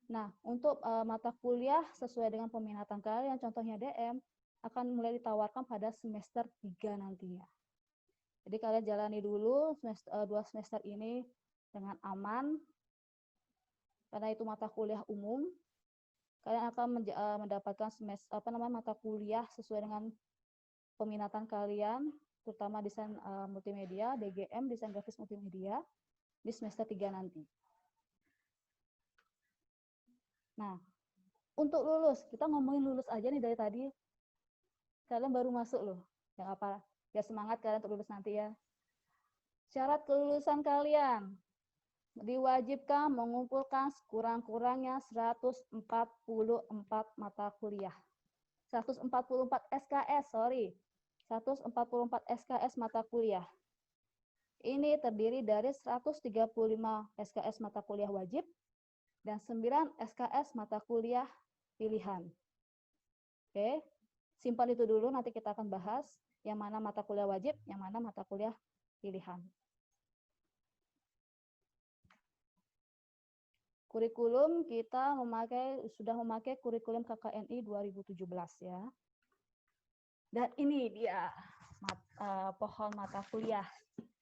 Nah, untuk mata kuliah sesuai dengan peminatan kalian, contohnya DM, akan mulai ditawarkan pada semester 3 nantinya. Jadi kalian jalani dulu 2 semester ini dengan aman, karena itu mata kuliah umum. Kalian akan mendapatkan mata kuliah sesuai dengan peminatan kalian, terutama desain multimedia, DGM, desain grafis multimedia, di semester 3 nanti. Nah, untuk lulus, kita ngomongin lulus aja nih dari tadi. Kalian baru masuk loh. Yang apa? Ya semangat kalian untuk lulus nanti ya. Syarat kelulusan kalian diwajibkan mengumpulkan sekurang-kurangnya 144 mata kuliah. 144 SKS, sorry. 144 SKS mata kuliah. Ini terdiri dari 135 SKS mata kuliah wajib dan 9 SKS mata kuliah pilihan. Oke, simpan itu dulu, nanti kita akan bahas yang mana mata kuliah wajib, yang mana mata kuliah pilihan. Kurikulum kita sudah memakai kurikulum KKNI 2017 ya. Dan ini dia pohon mata kuliah.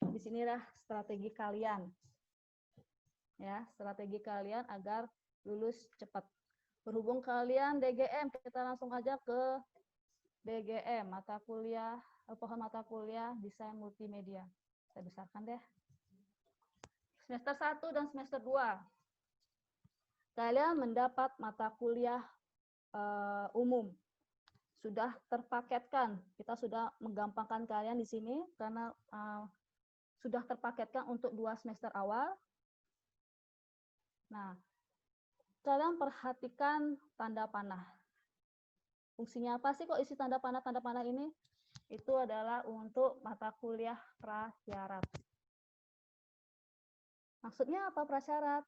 Di sinilah strategi kalian. Ya, strategi kalian agar lulus cepat. Berhubung kalian DGM, kita langsung aja ke DGM, mata kuliah, pohon mata kuliah Desain Multimedia. Saya besarkan deh. Semester 1 dan semester 2. Kalian mendapat mata kuliah umum. Sudah terpaketkan. Kita sudah menggampangkan kalian di sini karena sudah terpaketkan untuk 2 semester awal. Nah, kalian perhatikan tanda panah. Fungsinya apa sih kok isi tanda panah ini? Itu adalah untuk mata kuliah prasyarat. Maksudnya apa prasyarat?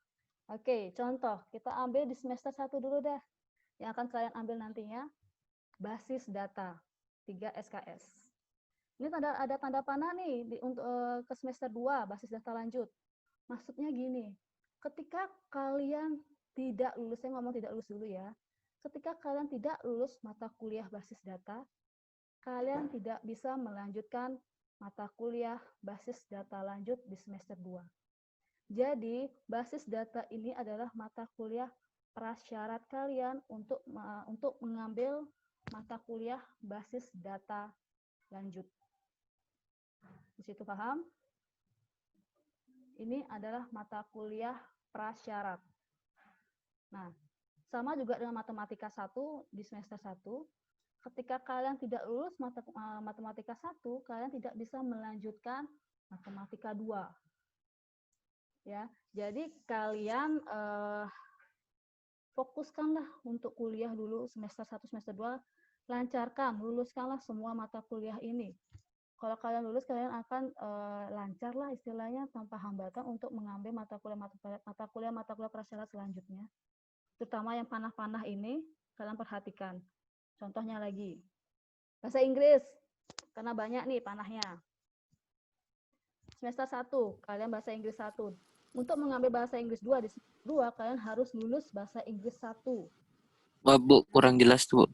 Oke, contoh, kita ambil di semester 1 dulu deh. Yang akan kalian ambil nantinya, basis data, 3 SKS. Ini ada tanda panah nih untuk ke semester 2, basis data lanjut. Maksudnya gini, ketika kalian tidak lulus, saya ngomong tidak lulus dulu ya. Ketika kalian tidak lulus mata kuliah basis data, kalian tidak bisa melanjutkan mata kuliah basis data lanjut di semester 2. Jadi, basis data ini adalah mata kuliah prasyarat kalian untuk mengambil mata kuliah basis data lanjut. Di situ paham? Ini adalah mata kuliah prasyarat. Nah, sama juga dengan matematika 1 di semester 1. Ketika kalian tidak lulus matematika 1, kalian tidak bisa melanjutkan matematika 2. Ya, jadi kalian fokuskanlah untuk kuliah dulu semester 1, semester 2, lancarkan, luluskanlah semua mata kuliah ini. Kalau kalian lulus, kalian akan lancar lah istilahnya tanpa hambatan untuk mengambil mata kuliah prasyarat selanjutnya. Terutama yang panah-panah ini, kalian perhatikan. Contohnya lagi, bahasa Inggris, karena banyak nih panahnya. Semester 1, kalian bahasa Inggris 1. Untuk mengambil bahasa Inggris 2 di 2, kalian harus lulus bahasa Inggris 1. Bu, kurang jelas tuh.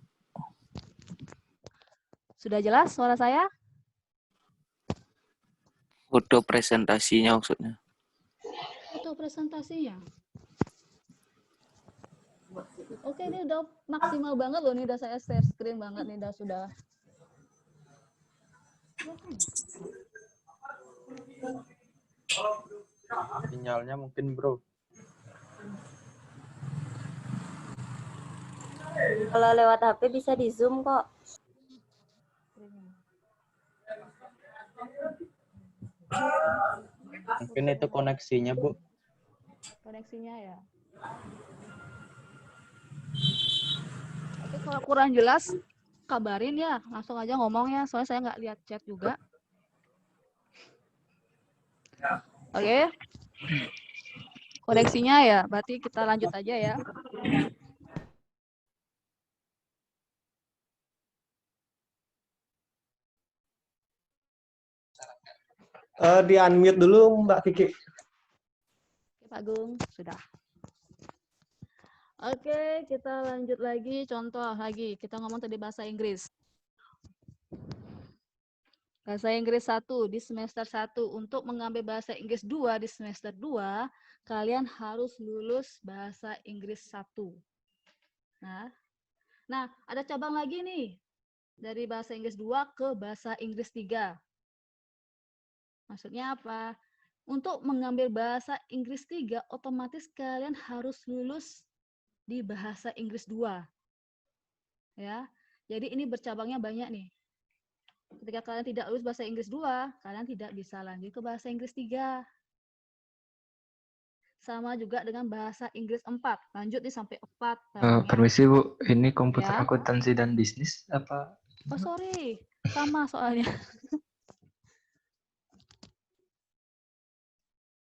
Sudah jelas suara saya? Foto presentasinya maksudnya. Foto presentasinya. Oke, ini udah maksimal banget loh, ini udah saya share screen banget nih, sudah. Sinyalnya mungkin, bro. Kalau lewat HP bisa di Zoom kok. Mungkin itu koneksinya, Bu. Koneksinya ya. Oke, kalau kurang jelas, kabarin ya. Langsung aja ngomong ya, soalnya saya nggak lihat chat juga. Oke. Koneksinya ya, berarti kita lanjut aja ya. Di-unmute dulu Mbak Kiki. Pak Gung, sudah. Oke, kita lanjut lagi. Contoh lagi, kita ngomong tadi bahasa Inggris. Bahasa Inggris 1 di semester 1. Untuk mengambil bahasa Inggris 2 di semester 2, kalian harus lulus bahasa Inggris 1. Nah, ada cabang lagi nih. Dari bahasa Inggris 2 ke bahasa Inggris 3. Maksudnya apa? Untuk mengambil bahasa Inggris 3, otomatis kalian harus lulus di bahasa Inggris 2. Ya. Jadi ini bercabangnya banyak nih. Ketika kalian tidak lulus bahasa Inggris 2, kalian tidak bisa lanjut ke bahasa Inggris 3. sama juga dengan bahasa Inggris 4. Lanjut nih sampai 4. Permisi Bu, ini komputer Ya. akuntansi dan bisnis apa? Oh sorry, sama soalnya.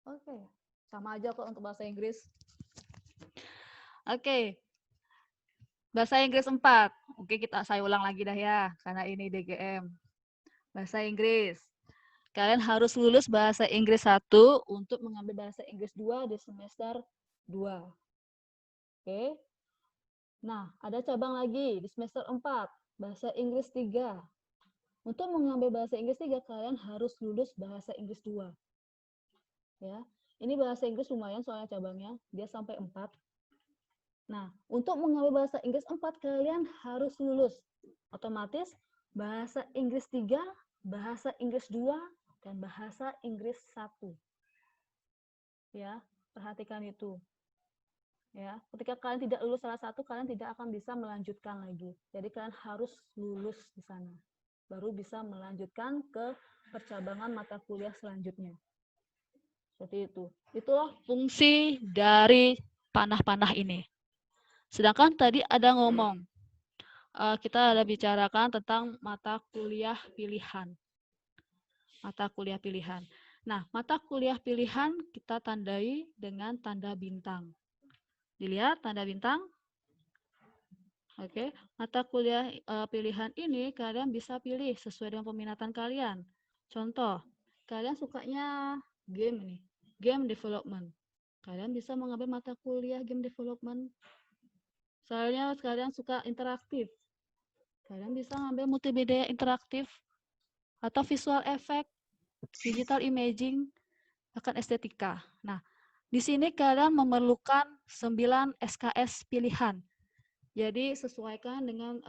Oke, sama aja kok untuk bahasa Inggris. Oke, bahasa Inggris 4. Oke, saya ulang lagi dah ya, karena ini DGM. Bahasa Inggris. Kalian harus lulus bahasa Inggris 1 untuk mengambil bahasa Inggris 2 di semester 2. Oke. Nah, ada cabang lagi di semester 4, bahasa Inggris 3. Untuk mengambil bahasa Inggris 3, kalian harus lulus bahasa Inggris 2. Ya. Ini bahasa Inggris lumayan soalnya cabangnya, dia sampai 4. Nah, untuk mengambil bahasa Inggris 4, kalian harus lulus. Otomatis bahasa Inggris 3, bahasa Inggris 2, dan bahasa Inggris 1. Ya, perhatikan itu. Ya, ketika kalian tidak lulus salah satu, kalian tidak akan bisa melanjutkan lagi. Jadi kalian harus lulus di sana. Baru bisa melanjutkan ke percabangan mata kuliah selanjutnya. Seperti itu. Itulah fungsi dari panah-panah ini. Sedangkan tadi ada ngomong, kita ada bicarakan tentang mata kuliah pilihan. Mata kuliah pilihan. Nah, mata kuliah pilihan kita tandai dengan tanda bintang. Dilihat tanda bintang. Oke, mata kuliah pilihan ini kalian bisa pilih sesuai dengan peminatan kalian. Contoh, kalian sukanya game nih, game development. Kalian bisa mengambil mata kuliah game development. Soalnya kalian suka interaktif. Kalian bisa ngambil multimedia interaktif atau visual effect, digital imaging, bahkan estetika. Nah, di sini kalian memerlukan 9 SKS pilihan. Jadi sesuaikan dengan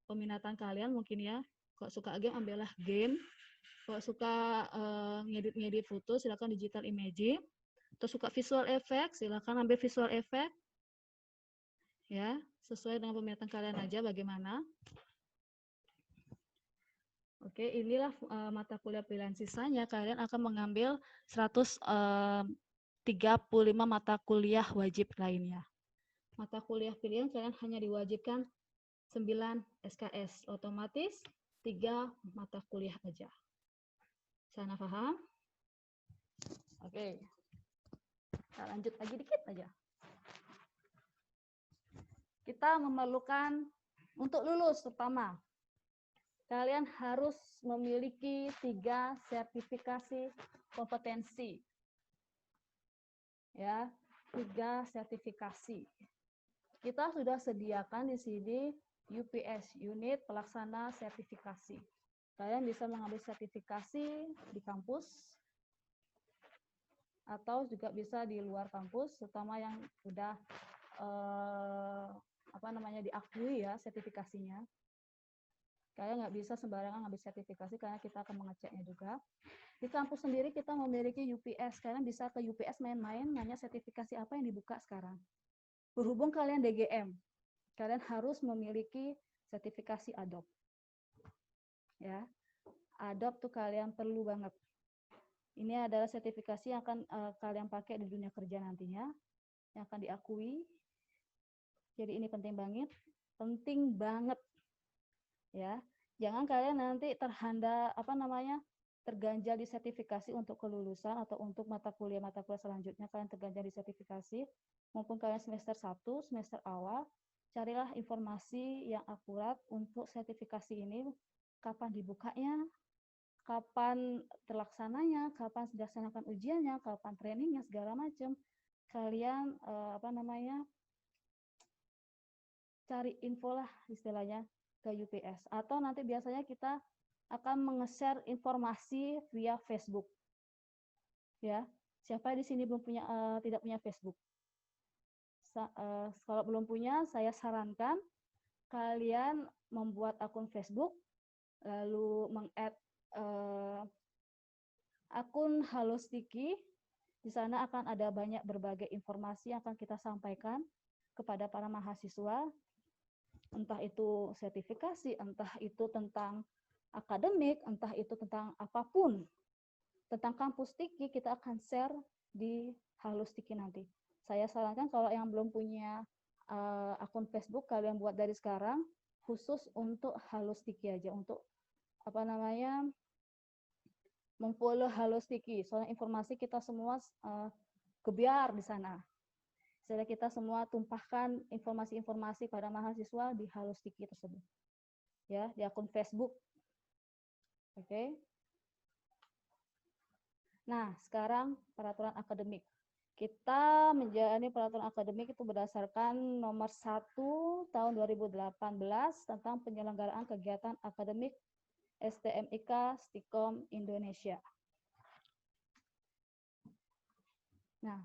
peminatan kalian mungkin ya. Kalau suka game, ambillah game. Kalau suka ngedit-ngedit foto, silakan digital imaging. Atau suka visual effect, silakan ambil visual effect. Ya, sesuai dengan peminatan kalian aja bagaimana. Oke, inilah mata kuliah pilihan sisanya. Kalian akan mengambil 135 mata kuliah wajib lainnya. Mata kuliah pilihan kalian hanya diwajibkan 9 SKS. Otomatis 3 mata kuliah aja. Sana paham? Oke. Kita lanjut lagi dikit aja. Kita memerlukan untuk lulus pertama. Kalian harus memiliki 3 sertifikasi kompetensi. Ya, 3 sertifikasi. Kita sudah sediakan di sini UPS, Unit Pelaksana Sertifikasi. Kalian bisa mengambil sertifikasi di kampus atau juga bisa di luar kampus, terutama yang sudah diakui ya sertifikasinya. Kalian nggak bisa sembarangan ngambil sertifikasi karena kita akan mengeceknya juga. Di kampus sendiri kita memiliki UPS. Kalian bisa ke UPS main-main, nanya sertifikasi apa yang dibuka sekarang. Berhubung kalian DGM, kalian harus memiliki sertifikasi Adobe. Ya, Adobe tuh kalian perlu banget. Ini adalah sertifikasi yang akan kalian pakai di dunia kerja nantinya, yang akan diakui. Jadi ini penting banget. Ya, jangan kalian nanti terganjal di sertifikasi untuk kelulusan atau untuk mata kuliah selanjutnya kalian terganjal di sertifikasi, maupun kalian semester 1, semester awal, carilah informasi yang akurat untuk sertifikasi ini, kapan dibukanya, kapan terlaksananya, kapan dilaksanakan ujiannya, kapan trainingnya, segala macam. Kalian cari info lah istilahnya ke UPS, atau nanti biasanya kita akan menge-share informasi via Facebook. Ya, siapa di sini tidak punya Facebook? Kalau belum punya, saya sarankan kalian membuat akun Facebook, lalu meng-add akun Halostiki. Di sana akan ada berbagai informasi yang akan kita sampaikan kepada para mahasiswa. Entah itu sertifikasi, entah itu tentang akademik, entah itu tentang apapun. Tentang kampus Tiki kita akan share di Halustiki nanti. Saya sarankan kalau yang belum punya akun Facebook, kalian buat dari sekarang khusus untuk Halustiki aja, untuk apa namanya, memfollow Halustiki. Soalnya informasi kita semua kebiar di sana. Jadi kita semua tumpahkan informasi-informasi pada mahasiswa di Halustiki tersebut. Ya, di akun Facebook. Oke. Nah, sekarang peraturan akademik. Kita menjalani peraturan akademik itu berdasarkan nomor 1 tahun 2018 tentang penyelenggaraan kegiatan akademik STMIK Stikom Indonesia. Nah,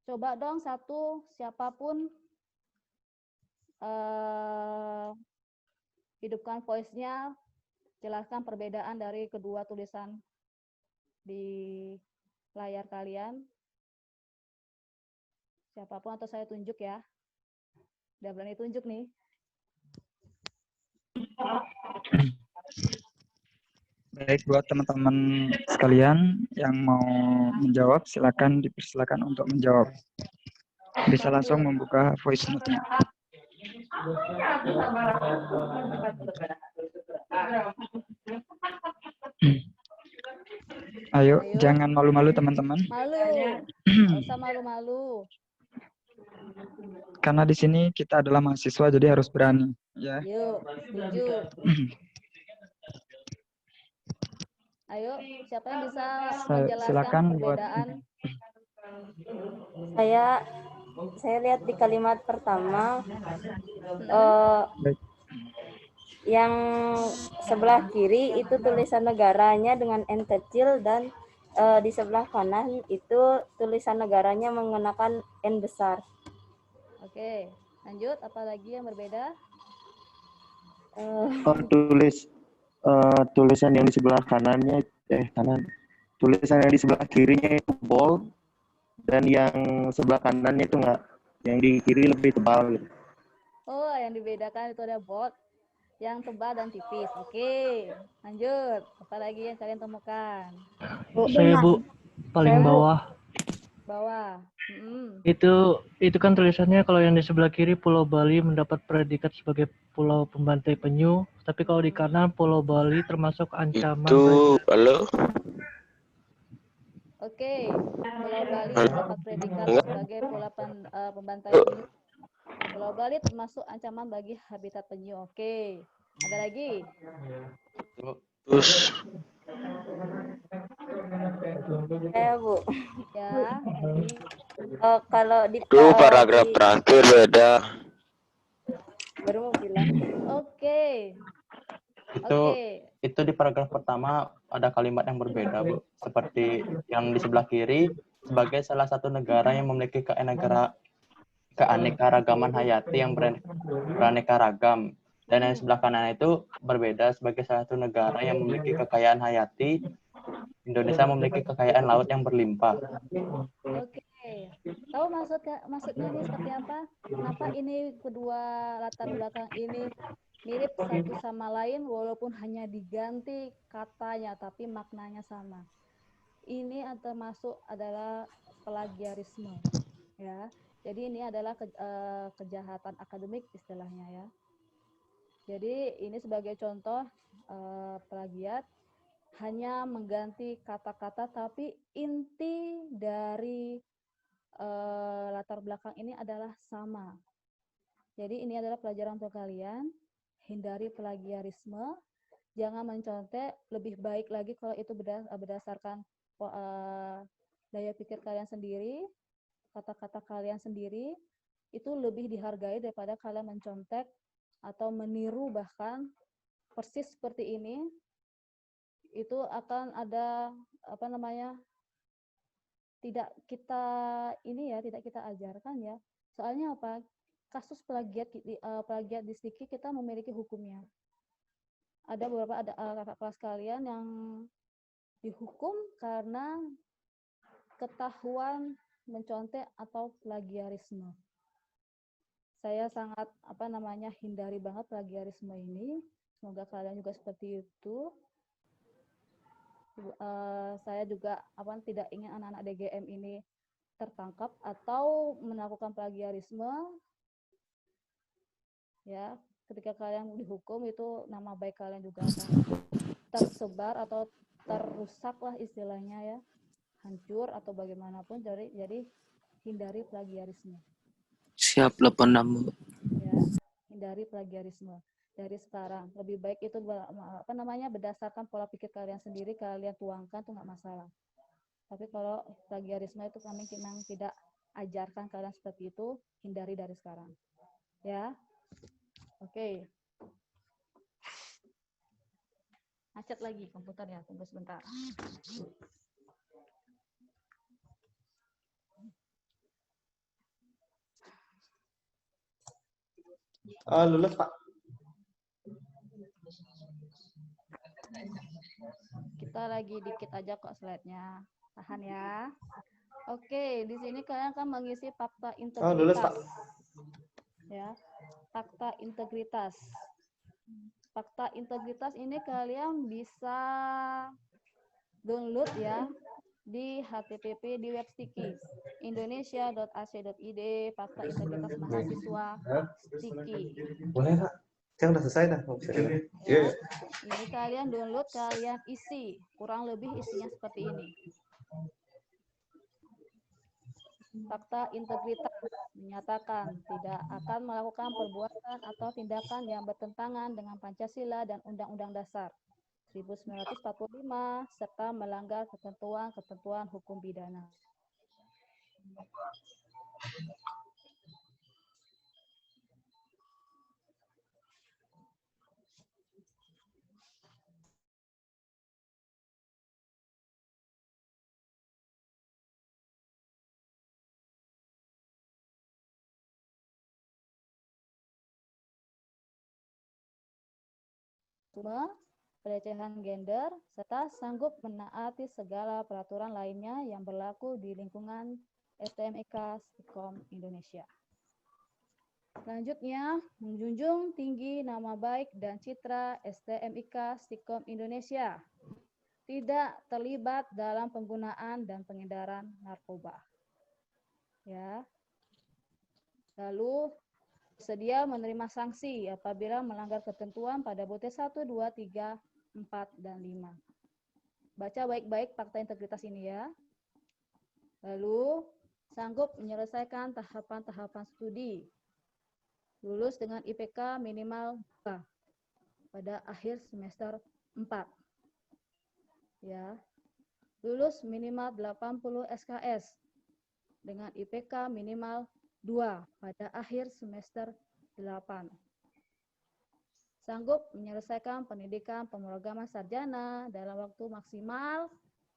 coba dong satu siapapun hidupkan voice-nya, jelaskan perbedaan dari kedua tulisan di layar kalian. Siapapun atau saya tunjuk ya. Udah berani tunjuk nih. Baik, buat teman-teman sekalian yang mau menjawab, silakan dipersilakan untuk menjawab. Bisa langsung membuka voice note-nya. Ayo, jangan malu-malu teman-teman. Malu, nggak usah malu-malu. Karena di sini kita adalah mahasiswa, jadi harus berani. Ya. Yuk, setuju. Ayo, siapa yang bisa menjelaskan Silakan perbedaan? Saya lihat di kalimat pertama, yang sebelah kiri itu tulisan negaranya dengan N kecil, dan di sebelah kanan itu tulisan negaranya menggunakan N besar. Oke, lanjut. Apa lagi yang berbeda? Tulisan yang di sebelah kanannya tulisan yang di sebelah kirinya itu bold, dan yang sebelah kanannya itu enggak, yang di kiri lebih tebal gitu. Oh, yang dibedakan itu ada bold, yang tebal dan tipis. Oke, lanjut. Apa lagi yang kalian temukan? Saya Bu, paling bawah. Bawah. Itu kan tulisannya kalau yang di sebelah kiri Pulau Bali mendapat predikat sebagai pulau pembantai penyu, tapi kalau di kanan Pulau Bali termasuk ancaman Halo. Oke, Pulau Bali mendapat predikat sebagai pulau pembantai penyu. Pulau Bali termasuk ancaman bagi habitat penyu. Oke, ada lagi? Terus Bu. Ya, lagi. Kalau di paragraf terakhir beda. Baru mau bilang. Oke. Itu di paragraf pertama ada kalimat yang berbeda, Bu. Seperti yang di sebelah kiri sebagai salah satu negara yang memiliki keanekaragaman hayati yang beraneka ragam. Dan yang sebelah kanan itu berbeda sebagai salah satu negara yang memiliki kekayaan hayati. Indonesia memiliki kekayaan laut yang berlimpah. Oke. Tahu maksudnya ini seperti apa? Kenapa ini kedua latar belakang ini mirip satu sama lain walaupun hanya diganti katanya tapi maknanya sama. Ini termasuk adalah plagiarisme, ya. Jadi ini adalah kejahatan akademik istilahnya, ya. Jadi ini sebagai contoh plagiat, hanya mengganti kata-kata tapi inti dari latar belakang ini adalah sama. Jadi ini adalah pelajaran untuk kalian. Hindari plagiarisme, jangan mencontek. Lebih baik lagi kalau itu berdasarkan daya pikir kalian sendiri, kata-kata kalian sendiri, itu lebih dihargai daripada kalian mencontek atau meniru bahkan persis seperti ini. Itu akan ada tidak kita ajarkan, ya. Soalnya apa? Kasus plagiat di Stiki kita memiliki hukumnya. Ada beberapa kakak kelas kalian yang dihukum karena ketahuan mencontek atau plagiarisme. Saya sangat hindari banget plagiarisme ini. Semoga kalian juga seperti itu. Saya juga tidak ingin anak-anak DGM ini tertangkap atau melakukan plagiarisme. Ya, ketika kalian dihukum itu nama baik kalian juga akan tersebar atau terusak lah istilahnya ya, hancur atau bagaimanapun. Jadi hindari plagiarisme. Siap 86. Ya, hindari plagiarisme dari sekarang. Lebih baik itu berdasarkan pola pikir kalian sendiri, kalian tuangkan tuh nggak masalah. Tapi kalau plagiarisme itu kami memang tidak ajarkan kalian seperti itu, hindari dari sekarang. Ya. Oke. Macet lagi komputernya, tunggu sebentar. Lulus, Pak. Kita lagi dikit aja kok slide-nya. Tahan ya. Oke, di sini kalian akan mengisi fakta integritas. Lulus, Pak. Ya, fakta integritas. Fakta integritas ini kalian bisa download ya di HTTP di web Sticky indonesia.ac.id fakta integritas mahasiswa Sticky. Boleh, Pak. Saya udah selesai dah. Ya, ini kalian download, kalian isi. Kurang lebih isinya seperti ini. Fakta integritas menyatakan tidak akan melakukan perbuatan atau tindakan yang bertentangan dengan Pancasila dan Undang-Undang Dasar 1945 serta melanggar ketentuan-ketentuan hukum pidana. Pelecehan gender, serta sanggup menaati segala peraturan lainnya yang berlaku di lingkungan STMIK Stikom Indonesia. Selanjutnya, menjunjung tinggi nama baik dan citra STMIK Stikom Indonesia, tidak terlibat dalam penggunaan dan pengedaran narkoba. Ya. Lalu bersedia menerima sanksi apabila melanggar ketentuan pada butir 1, 2, 3, 4, dan 5. Baca baik-baik fakta integritas ini ya. Lalu, sanggup menyelesaikan tahapan-tahapan studi. Lulus dengan IPK minimal 2 pada akhir semester 4. Ya. Lulus minimal 80 SKS dengan IPK minimal 2 pada akhir semester 8. Sanggup menyelesaikan pendidikan pemrograman sarjana dalam waktu maksimal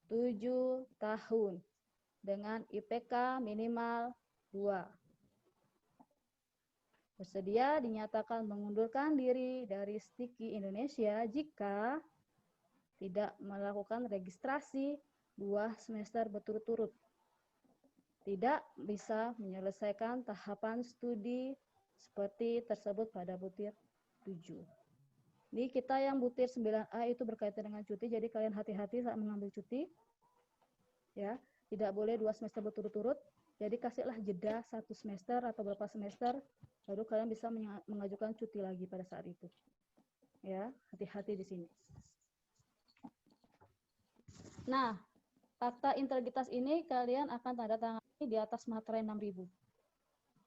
7 tahun dengan IPK minimal 2. Bersedia dinyatakan mengundurkan diri dari Sticky Indonesia jika tidak melakukan registrasi 2 semester berturut-turut. Tidak bisa menyelesaikan tahapan studi seperti tersebut pada butir 7. Ini kita yang butir 9A itu berkaitan dengan cuti, jadi kalian hati-hati saat mengambil cuti. Ya, tidak boleh 2 semester berturut-turut. Jadi kasihlah jeda 1 semester atau beberapa semester, baru kalian bisa mengajukan cuti lagi pada saat itu. Ya, hati-hati di sini. Nah, fakta integritas ini kalian akan tanda tangani di atas materai 6.000.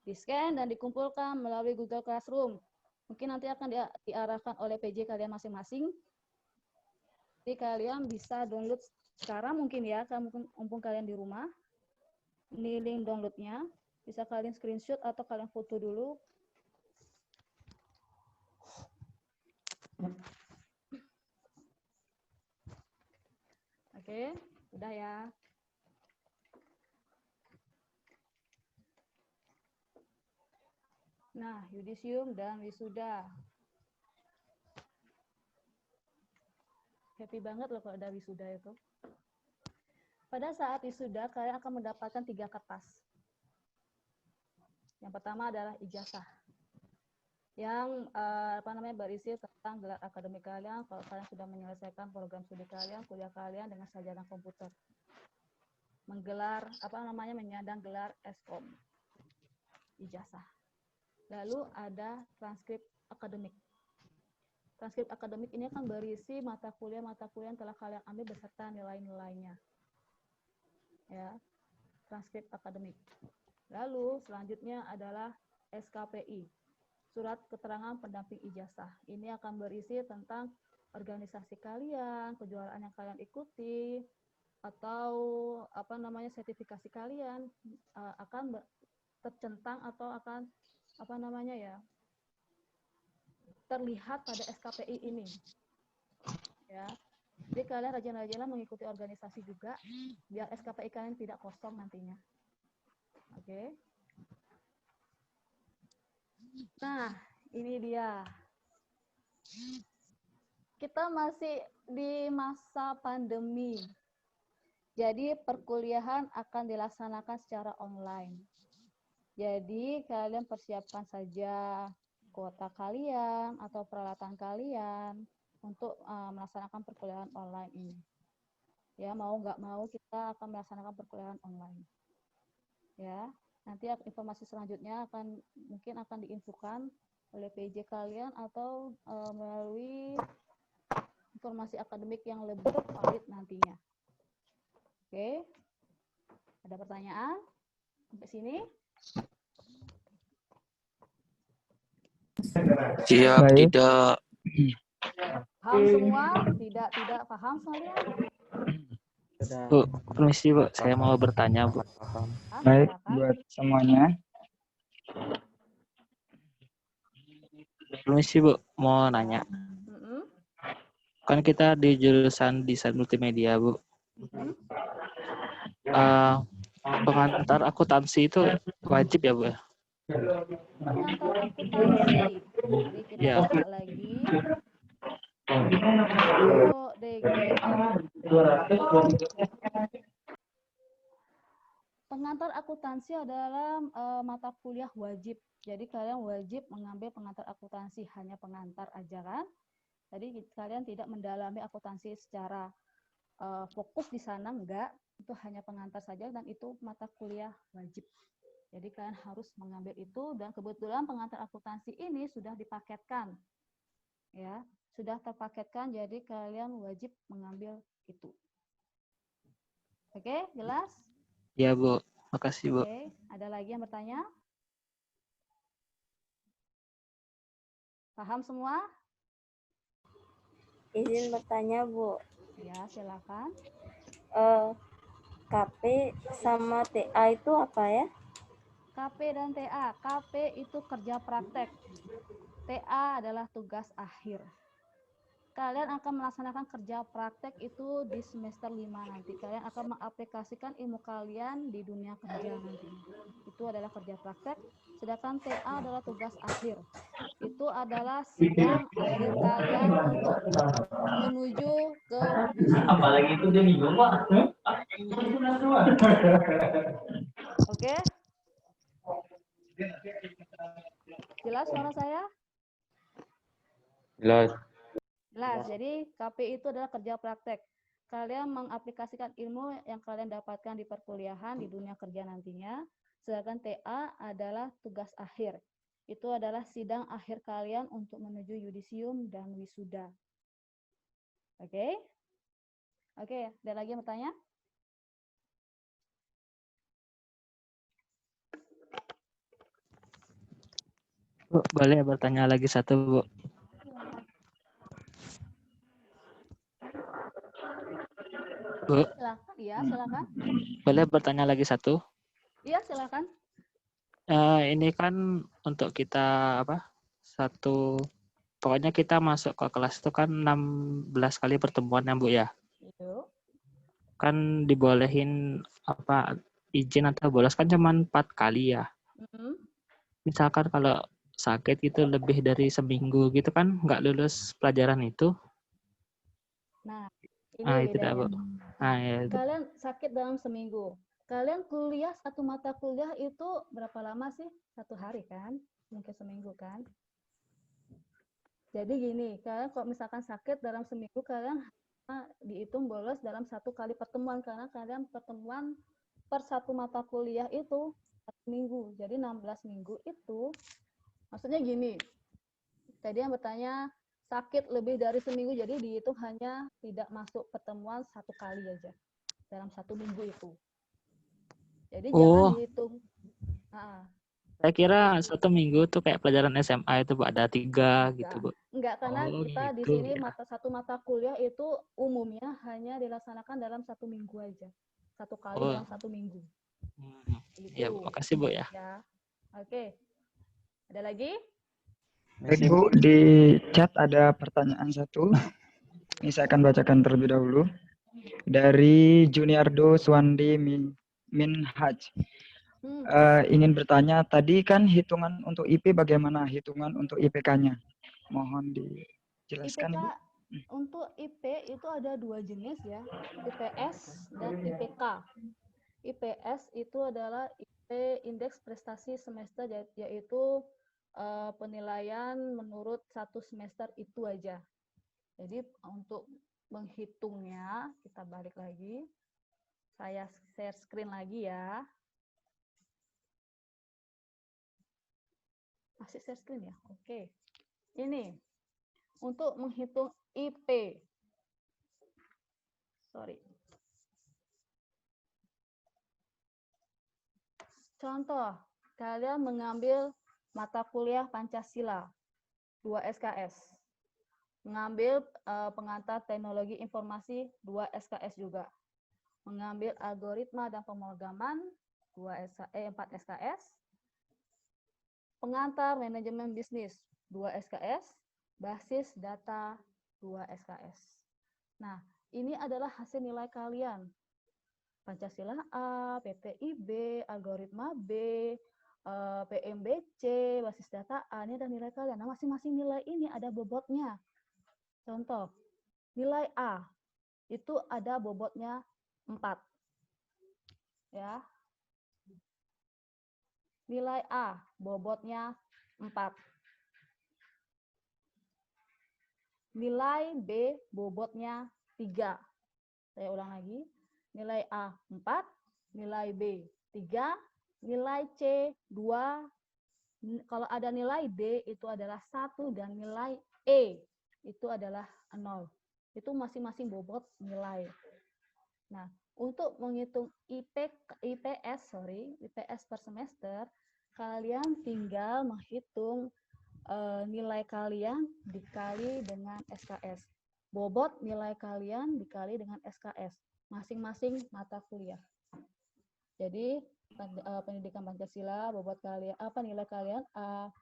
Di-scan dan dikumpulkan melalui Google Classroom. Mungkin nanti akan diarahkan oleh PJ kalian masing-masing. Jadi kalian bisa download sekarang mungkin ya, mumpung kalian di rumah. Ini link downloadnya. Bisa kalian screenshot atau kalian foto dulu. Oke, udah ya. Nah, yudisium dan wisuda. Happy banget loh kalau ada wisuda itu. Pada saat wisuda, kalian akan mendapatkan 3 kertas. Yang pertama adalah ijazah. yang berisi tentang gelar akademik kalian kalau kalian sudah menyelesaikan program studi kalian, kuliah kalian dengan sarjana komputer. Menggelar menyandang gelar Eskom, ijazah. Lalu ada transkrip akademik. Transkrip akademik ini akan berisi mata kuliah yang telah kalian ambil beserta nilai-nilainya. Ya, transkrip akademik. Lalu selanjutnya adalah SKPI, surat keterangan pendamping ijazah. Ini akan berisi tentang organisasi kalian, kejuaraan yang kalian ikuti, atau sertifikasi kalian akan tercentang atau akan terlihat pada SKPI ini. Ya. Jadi kalian rajin-rajinlah mengikuti organisasi juga biar SKPI kalian tidak kosong nantinya. Oke. Nah, ini dia. Kita masih di masa pandemi. Jadi perkuliahan akan dilaksanakan secara online. Jadi kalian persiapkan saja kuota kalian atau peralatan kalian untuk melaksanakan perkuliahan online ini. Ya, mau nggak mau kita akan melaksanakan perkuliahan online. Ya, nanti informasi selanjutnya mungkin akan diinfokan oleh PJ kalian atau melalui informasi akademik yang lebih valid nantinya. Oke, ada pertanyaan sampai sini? Siap, Baik. tidak. Paham semua? Tidak paham sekalian? Bu, permisi Bu, saya mau bertanya Bu. Baik, buat semuanya. Permisi Bu, mau nanya. Kan kita di jurusan desain multimedia Bu. Pengantar akuntansi itu wajib ya Bu? Pengantar akuntansi. Jadi kita Ya. buka lagi. Untuk pengantar akuntansi adalah mata kuliah wajib. Jadi kalian wajib mengambil pengantar akuntansi, hanya pengantar aja kan. Jadi kalian tidak mendalami akuntansi secara fokus di sana, enggak. Itu hanya pengantar saja dan itu mata kuliah wajib. Jadi kalian harus mengambil itu dan kebetulan pengantar akuntansi ini sudah dipaketkan. Ya, sudah terpaketkan jadi kalian wajib mengambil itu. Oke, jelas? Ya Bu, makasih Bu. Oke, ada lagi yang bertanya? Paham semua? Izin bertanya, Bu. Ya, silakan. KP sama TA itu apa ya? KP dan TA. KP itu kerja praktek. TA adalah tugas akhir. Kalian akan melaksanakan kerja praktek itu di semester 5 nanti. Kalian akan mengaplikasikan ilmu kalian di dunia kerja nanti. Itu adalah kerja praktek. Sedangkan TA adalah tugas akhir. Itu adalah sidang akhir kalian untuk menuju ke wisuda. Apalagi itu dia bingung Pak. Oke? Jelas suara saya? Jelas. Jelas. Jadi KP itu adalah kerja praktek. Kalian mengaplikasikan ilmu yang kalian dapatkan di perkuliahan di dunia kerja nantinya. Sedangkan TA adalah tugas akhir. Itu adalah sidang akhir kalian untuk menuju yudisium dan wisuda. Oke? Oke, ada lagi yang bertanya? Bu, boleh bertanya lagi satu Bu? Bu, Silakan, iya silakan. boleh bertanya lagi satu? Iya silakan. Ini kan untuk kita pokoknya kita masuk ke kelas itu kan 16 kali pertemuan ya Bu ya. Itu. Kan dibolehin izin atau bolos kan cuma 4 kali ya. Misalkan kalau sakit itu lebih dari seminggu gitu kan nggak lulus pelajaran itu. Nah, ini Itu dah Bu. Ya, itu. Kalian sakit dalam seminggu. Kalian kuliah satu mata kuliah itu berapa lama sih? 1 hari kan? Mungkin seminggu kan? Jadi gini, kalian kalau misalkan sakit dalam seminggu, kalian dihitung bolos dalam 1 kali pertemuan, karena kalian pertemuan per 1 mata kuliah itu 1 minggu. Jadi 16 minggu itu, maksudnya gini, tadi yang bertanya sakit lebih dari seminggu, jadi dihitung hanya tidak masuk pertemuan 1 kali aja dalam 1 minggu itu. Jadi jangan dihitung. Saya kira 1 minggu tuh kayak pelajaran SMA itu Bu, ada 3 gitu Bu. Enggak, karena kita di gitu sini ya. satu mata kuliah itu umumnya hanya dilaksanakan dalam 1 minggu aja. 1 kali dalam 1 minggu. Ya, Bu, makasih Bu ya. Ya. Oke. Ada lagi? Baik Bu, di chat ada pertanyaan satu. Ini saya akan bacakan terlebih dahulu. Dari Juniardo Swandi Minhaj. Ingin bertanya, tadi kan hitungan untuk IP bagaimana hitungan untuk IPK-nya? Mohon dijelaskan, IPK Ibu. untuk IP itu ada 2 jenis ya, IPS dan IPK. IPS itu adalah IP Indeks Prestasi Semester, yaitu penilaian menurut 1 semester itu aja. Jadi untuk menghitungnya, kita balik lagi. Saya share screen lagi ya. Masih share screen ya? Oke. Ini untuk menghitung IP. Sorry. Contoh, kalian mengambil mata kuliah Pancasila 2 SKS. Mengambil pengantar teknologi informasi 2 SKS juga. Mengambil algoritma dan pemrograman 4 SKS. Pengantar manajemen bisnis 2 SKS. Basis data 2 SKS. Nah, ini adalah hasil nilai kalian. Pancasila A, PTIB, algoritma B, PMBC, basis data A, ini ada nilai kalian. Nah, masing-masing nilai ini ada bobotnya. Contoh, nilai A itu ada bobotnya 4. Ya. Nilai A bobotnya 4. Nilai B bobotnya 3. Saya ulang lagi. Nilai A 4, nilai B 3, nilai C 2. Kalau ada nilai D itu adalah 1 dan nilai E itu adalah 0. Itu masing-masing bobot nilai. Nah, untuk menghitung IPS per semester, kalian tinggal menghitung nilai kalian dikali dengan SKS. Bobot nilai kalian dikali dengan SKS. Masing-masing mata kuliah. Jadi, pendidikan Pancasila, bobot kalian, nilai kalian A,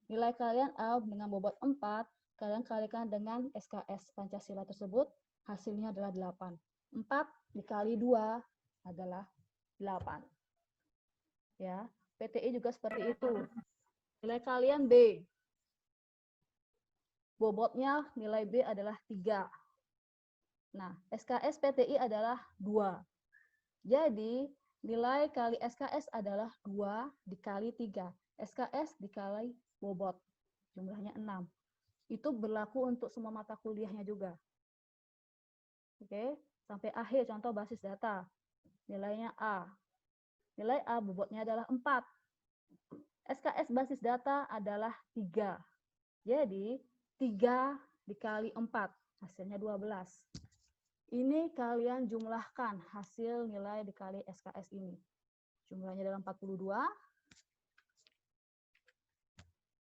nilai kalian A dengan bobot 4, kalian kalikan dengan SKS Pancasila tersebut, hasilnya adalah 8. 4 dikali 2 adalah 8. Ya, PTI juga seperti itu. Nilai kalian B. Bobotnya nilai B adalah 3. Nah, SKS PTI adalah 2. Jadi, nilai kali SKS adalah 2 dikali 3. SKS dikali bobot. Jumlahnya 6. Itu berlaku untuk semua mata kuliahnya juga. Oke, sampai akhir contoh basis data. Nilainya A. Nilai A bobotnya adalah 4. SKS basis data adalah 3. Jadi, 3 dikali 4, hasilnya 12. Ini kalian jumlahkan hasil nilai dikali SKS ini. Jumlahnya adalah 42.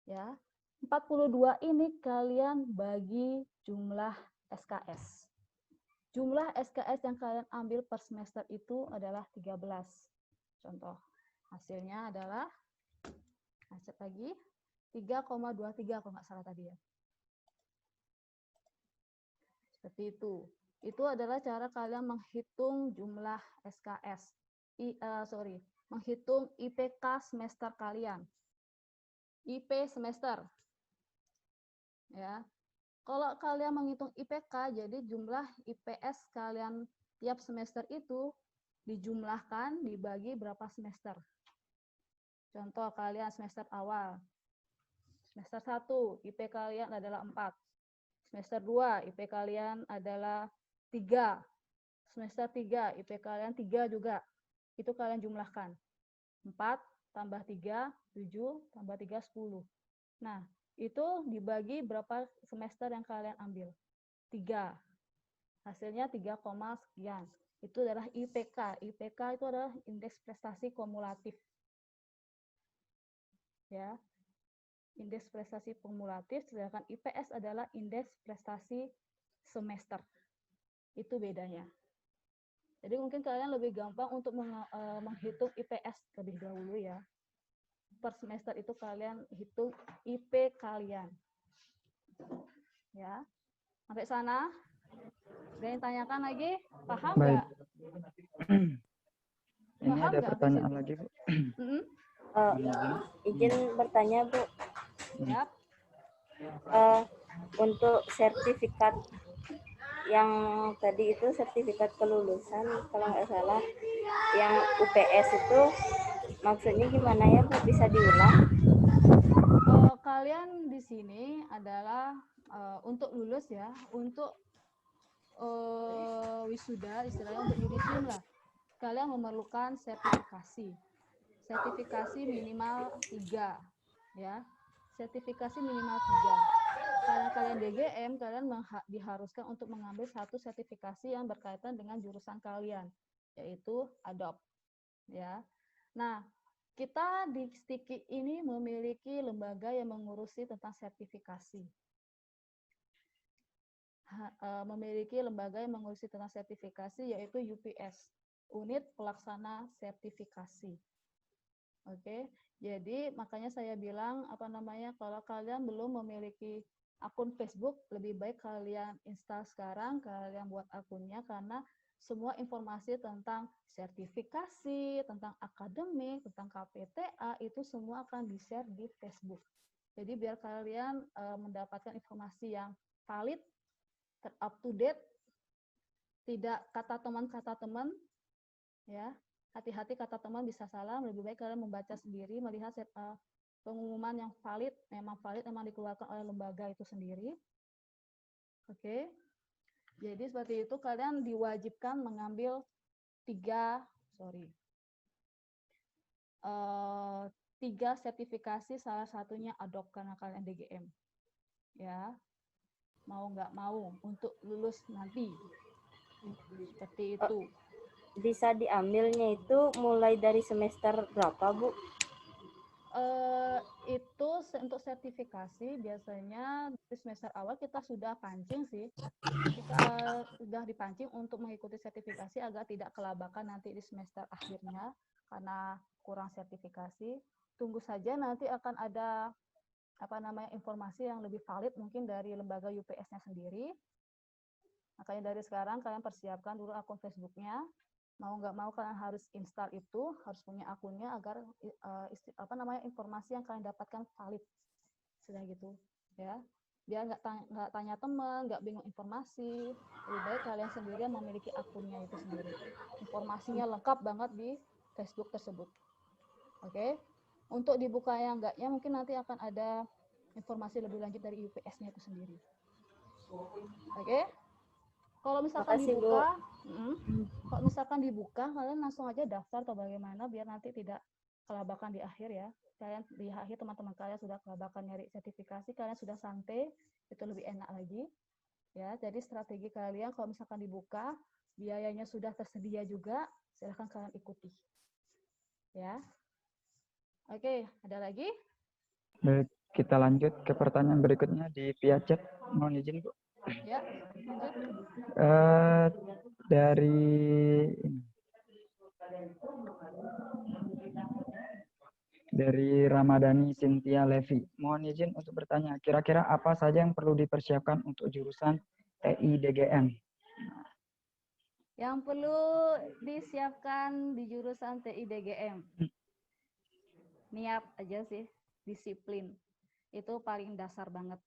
Ya, 42 ini kalian bagi jumlah SKS. Jumlah SKS yang kalian ambil per semester itu adalah 13. Contoh, hasilnya adalah hasil lagi 3,23 kalau nggak salah tadi ya. Seperti itu. Itu adalah cara kalian menghitung jumlah SKS. Menghitung IPK semester kalian. IP semester. Ya. Kalau kalian menghitung IPK, jadi jumlah IPS kalian tiap semester itu dijumlahkan dibagi berapa semester. Contoh kalian semester awal. Semester 1 IP kalian adalah 4. Semester 2 IP kalian adalah 3. Semester 3 IP kalian 3 juga. Itu kalian jumlahkan. 4 tambah 3, 7, tambah 3, 10. Nah, itu dibagi berapa semester yang kalian ambil? 3. Hasilnya 3, sekian. Itu adalah IPK. IPK itu adalah indeks prestasi kumulatif. Ya. Indeks prestasi kumulatif, sedangkan IPS adalah indeks prestasi semester. Itu bedanya. Jadi mungkin kalian lebih gampang untuk menghitung IPS lebih dahulu ya. Per semester itu kalian hitung IP kalian. Ya. Sampai sana? Ada yang tanyakan lagi? Paham Baik. nggak? Ini Paham ada nggak pertanyaan sampai lagi, Bu. situ? Izin bertanya, Bu. Yap. Untuk sertifikat yang tadi itu sertifikat kelulusan, kalau nggak salah, yang UPS itu maksudnya gimana ya, Bu? Bisa diulang? Kalian di sini adalah untuk lulus ya, untuk wisuda, istilahnya untuk yudisium lah. Kalian memerlukan sertifikasi. Sertifikasi minimal 3 ya. Sertifikasi minimal 3. Karena kalian DGM, kalian diharuskan untuk mengambil satu sertifikasi yang berkaitan dengan jurusan kalian, yaitu Adopt ya. Nah, kita di Stiki ini memiliki lembaga yang mengurusi tentang sertifikasi. Memiliki lembaga yang mengurusi tentang sertifikasi, yaitu UPS, Unit Pelaksana Sertifikasi. Oke, jadi makanya saya bilang kalau kalian belum memiliki akun Facebook, lebih baik kalian install sekarang, kalian buat akunnya, karena semua informasi tentang sertifikasi, tentang akademik, tentang KPTA, itu semua akan di-share di Facebook. Jadi biar kalian mendapatkan informasi yang valid, up to date, tidak kata teman, ya. Hati-hati kata teman bisa salah, lebih baik kalian membaca sendiri, melihat pengumuman yang valid, memang dikeluarkan oleh lembaga itu sendiri. Oke. Jadi seperti itu, kalian diwajibkan mengambil 3 sertifikasi, salah satunya Adopt karena kalian DGM. Ya. Mau nggak mau untuk lulus nanti. Seperti itu. Bisa diambilnya itu mulai dari semester berapa, Bu? Itu untuk sertifikasi biasanya di semester awal kita sudah pancing sih. Kita sudah dipancing untuk mengikuti sertifikasi agar tidak kelabakan nanti di semester akhirnya karena kurang sertifikasi. Tunggu saja nanti akan ada informasi yang lebih valid mungkin dari lembaga UPS-nya sendiri. Makanya dari sekarang kalian persiapkan dulu akun Facebook-nya. Mau nggak mau kalian harus install itu, harus punya akunnya agar informasi yang kalian dapatkan valid. Sudah gitu, ya. Biar nggak tanya teman, nggak bingung informasi. Lebih baik kalian sendiri memiliki akunnya itu sendiri. Informasinya lengkap banget di Facebook tersebut. Oke. Untuk dibuka yang enggaknya mungkin nanti akan ada informasi lebih lanjut dari UPS-nya itu sendiri. Oke. Kalau misalkan dibuka, kalian langsung aja daftar atau bagaimana biar nanti tidak kelabakan di akhir ya. Kalian di akhir teman-teman kalian sudah kelabakan nyari sertifikasi, kalian sudah santai, itu lebih enak lagi. Ya, jadi strategi kalian kalau misalkan dibuka, biayanya sudah tersedia juga, silahkan kalian ikuti. Ya. Oke, ada lagi? Baik, kita lanjut ke pertanyaan berikutnya di via chat. Mohon izin, Bu. Ya, lanjut. Dari Ramadhani Cynthia Levi. Mohon izin untuk bertanya, kira-kira apa saja yang perlu dipersiapkan untuk jurusan TI DGM? Yang perlu disiapkan di jurusan TI DGM. Niat aja sih, disiplin. Itu paling dasar banget.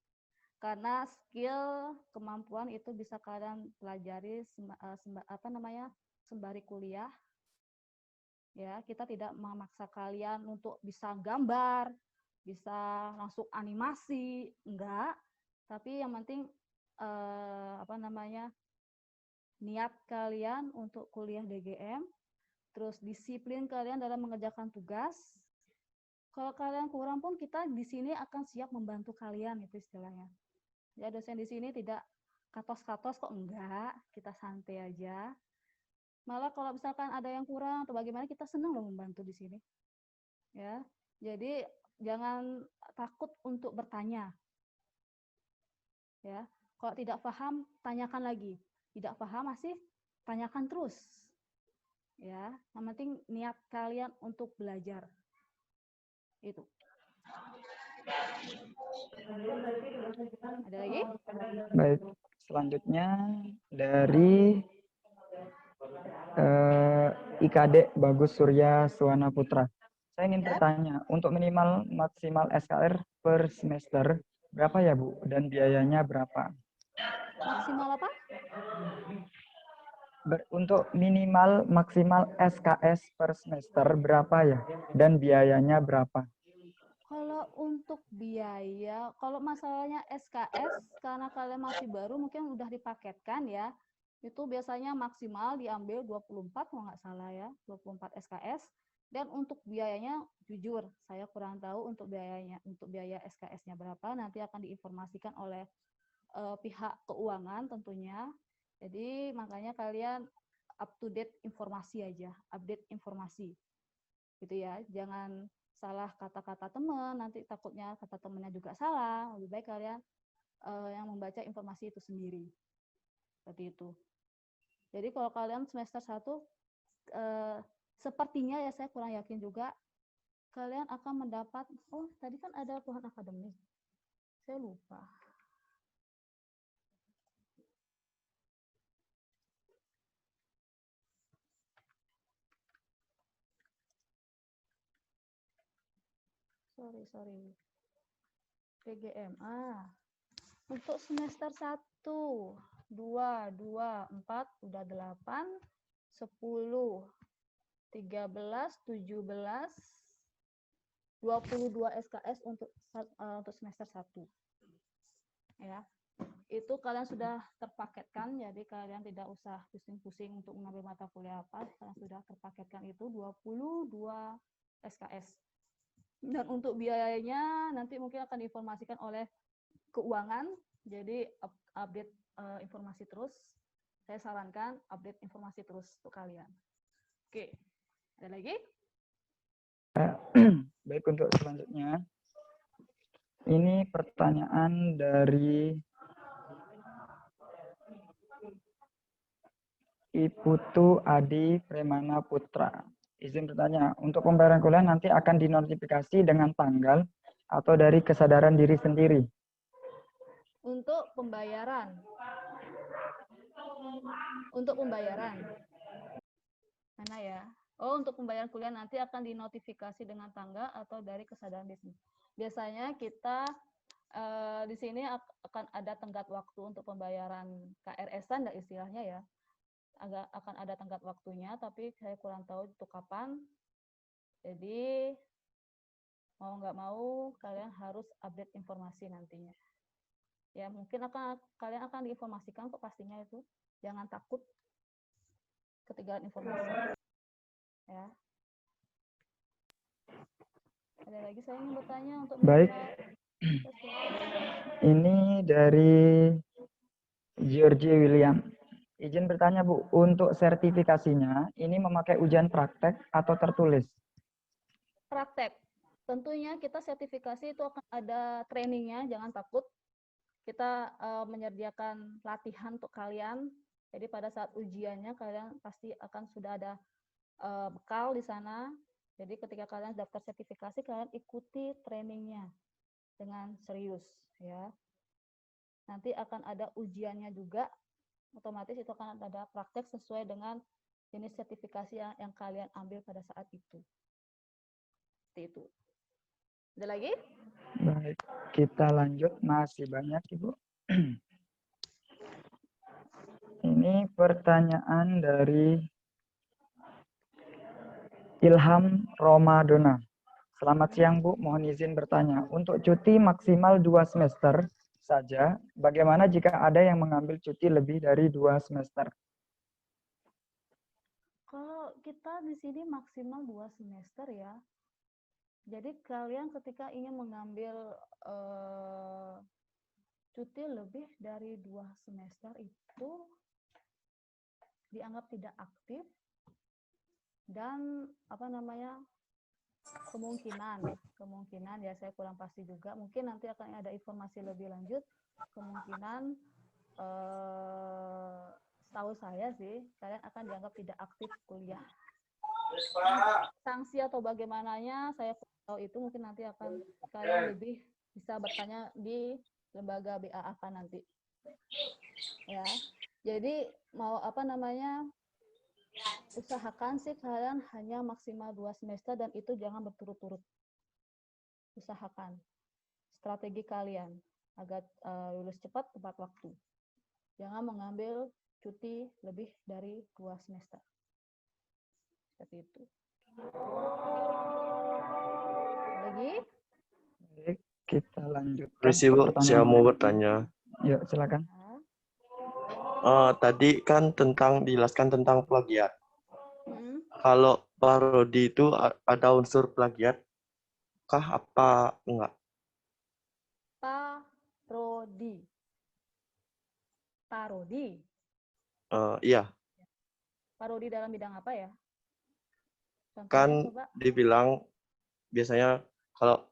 Karena skill, kemampuan itu bisa kalian pelajari sembari kuliah. Ya, kita tidak memaksa kalian untuk bisa gambar, bisa langsung animasi, enggak. Tapi yang penting niat kalian untuk kuliah DGM, terus disiplin kalian dalam mengerjakan tugas. Kalau kalian kurang pun kita di sini akan siap membantu kalian, itu istilahnya. Ya, dosen di sini tidak katos-katos kok, enggak, kita santai aja. Malah kalau misalkan ada yang kurang atau bagaimana, kita senang loh membantu di sini. Ya, jadi jangan takut untuk bertanya. Ya, kalau tidak paham, tanyakan lagi. Tidak paham masih tanyakan terus. Ya, yang penting niat kalian untuk belajar. Itu. Ada lagi? Baik, selanjutnya dari IKD Bagus Surya Suwana Putra. Saya ingin bertanya, untuk minimal maksimal SKR per semester berapa ya Bu? Dan biayanya berapa? Maksimal apa? Untuk minimal maksimal SKS per semester berapa ya? Dan biayanya berapa? Kalau untuk biaya, kalau masalahnya SKS, karena kalian masih baru, mungkin udah dipaketkan ya. Itu biasanya maksimal diambil 24, kalau nggak salah ya, 24 SKS. Dan untuk biayanya, jujur, saya kurang tahu untuk biayanya, untuk biaya SKS-nya berapa, nanti akan diinformasikan oleh pihak keuangan tentunya. Jadi makanya kalian up to date informasi aja, update informasi. Gitu ya, jangan salah kata-kata teman, nanti takutnya kata temannya juga salah. Lebih baik kalian yang membaca informasi itu sendiri. Seperti itu. Jadi kalau kalian semester 1, sepertinya ya, saya kurang yakin juga, kalian akan mendapat, oh tadi kan ada pohon akademik. Saya lupa. Sorry. PGM. Untuk semester 1, 2, 4, udah 8, 10, 13, 17, 22 SKS untuk semester 1. Ya. Itu kalian sudah terpaketkan, jadi kalian tidak usah pusing-pusing untuk mengambil mata kuliah apa, kalian sudah terpaketkan itu 22 SKS. Dan untuk biayanya nanti mungkin akan diinformasikan oleh keuangan, jadi update informasi terus. Saya sarankan update informasi terus untuk kalian. Oke, ada lagi? Baik, untuk selanjutnya. Ini pertanyaan dari Iputu Adi Premana Putra. Izin bertanya, untuk pembayaran kuliah nanti akan dinotifikasi dengan tanggal atau dari kesadaran diri sendiri? Untuk pembayaran. Mana ya? Oh, untuk pembayaran kuliah nanti akan dinotifikasi dengan tanggal atau dari kesadaran diri. Biasanya kita di sini akan ada tenggat waktu untuk pembayaran KRS-an, istilahnya ya. Akan ada tenggat waktunya, tapi saya kurang tahu itu kapan. Jadi mau nggak mau kalian harus update informasi nantinya. Ya, mungkin kalian akan diinformasikan kok pastinya itu. Jangan takut ketinggalan informasi. Ya. Ada lagi saya ingin bertanya untuk baik. Ini dari Georgie William. Izin bertanya Bu, untuk sertifikasinya ini memakai ujian praktek atau tertulis? Praktek. Tentunya kita sertifikasi itu akan ada trainingnya, jangan takut. Kita menyediakan latihan untuk kalian. Jadi pada saat ujiannya kalian pasti akan sudah ada bekal di sana. Jadi ketika kalian daftar sertifikasi, kalian ikuti trainingnya dengan serius, ya. Nanti akan ada ujiannya juga. Otomatis itu akan ada praktek sesuai dengan jenis sertifikasi yang kalian ambil pada saat itu. Seperti itu. Ada lagi? Baik, kita lanjut. Masih banyak, Ibu. Ini pertanyaan dari Ilham Romadona. Selamat siang Bu, mohon izin bertanya. Untuk cuti maksimal 2 semester saja, bagaimana jika ada yang mengambil cuti lebih dari 2 semester? Kalau kita di sini maksimal 2 semester ya. Jadi kalian ketika ingin mengambil cuti lebih dari 2 semester itu dianggap tidak aktif dan kemungkinan ya, saya kurang pasti juga, mungkin nanti akan ada informasi lebih lanjut, kemungkinan setahu saya sih kalian akan dianggap tidak aktif kuliah. Sanksi atau bagaimananya saya tahu, itu mungkin nanti akan kalian lebih bisa bertanya di lembaga BAAK nanti ya. Jadi mau usahakan sih kalian hanya maksimal 2 semester dan itu jangan berturut-turut. Usahakan strategi kalian agar lulus cepat tepat waktu. Jangan mengambil cuti lebih dari 2 semester. Seperti itu. Lagi? Baik, kita lanjutkan. Permisi Bu, saya mau bertanya. Yuk, silakan. Tadi kan dijelaskan tentang plagiat. Kalau parodi itu ada unsur plagiat kah apa enggak? Parodi. Iya. Parodi dalam bidang apa ya? Contohnya, Kan coba. dibilang biasanya kalau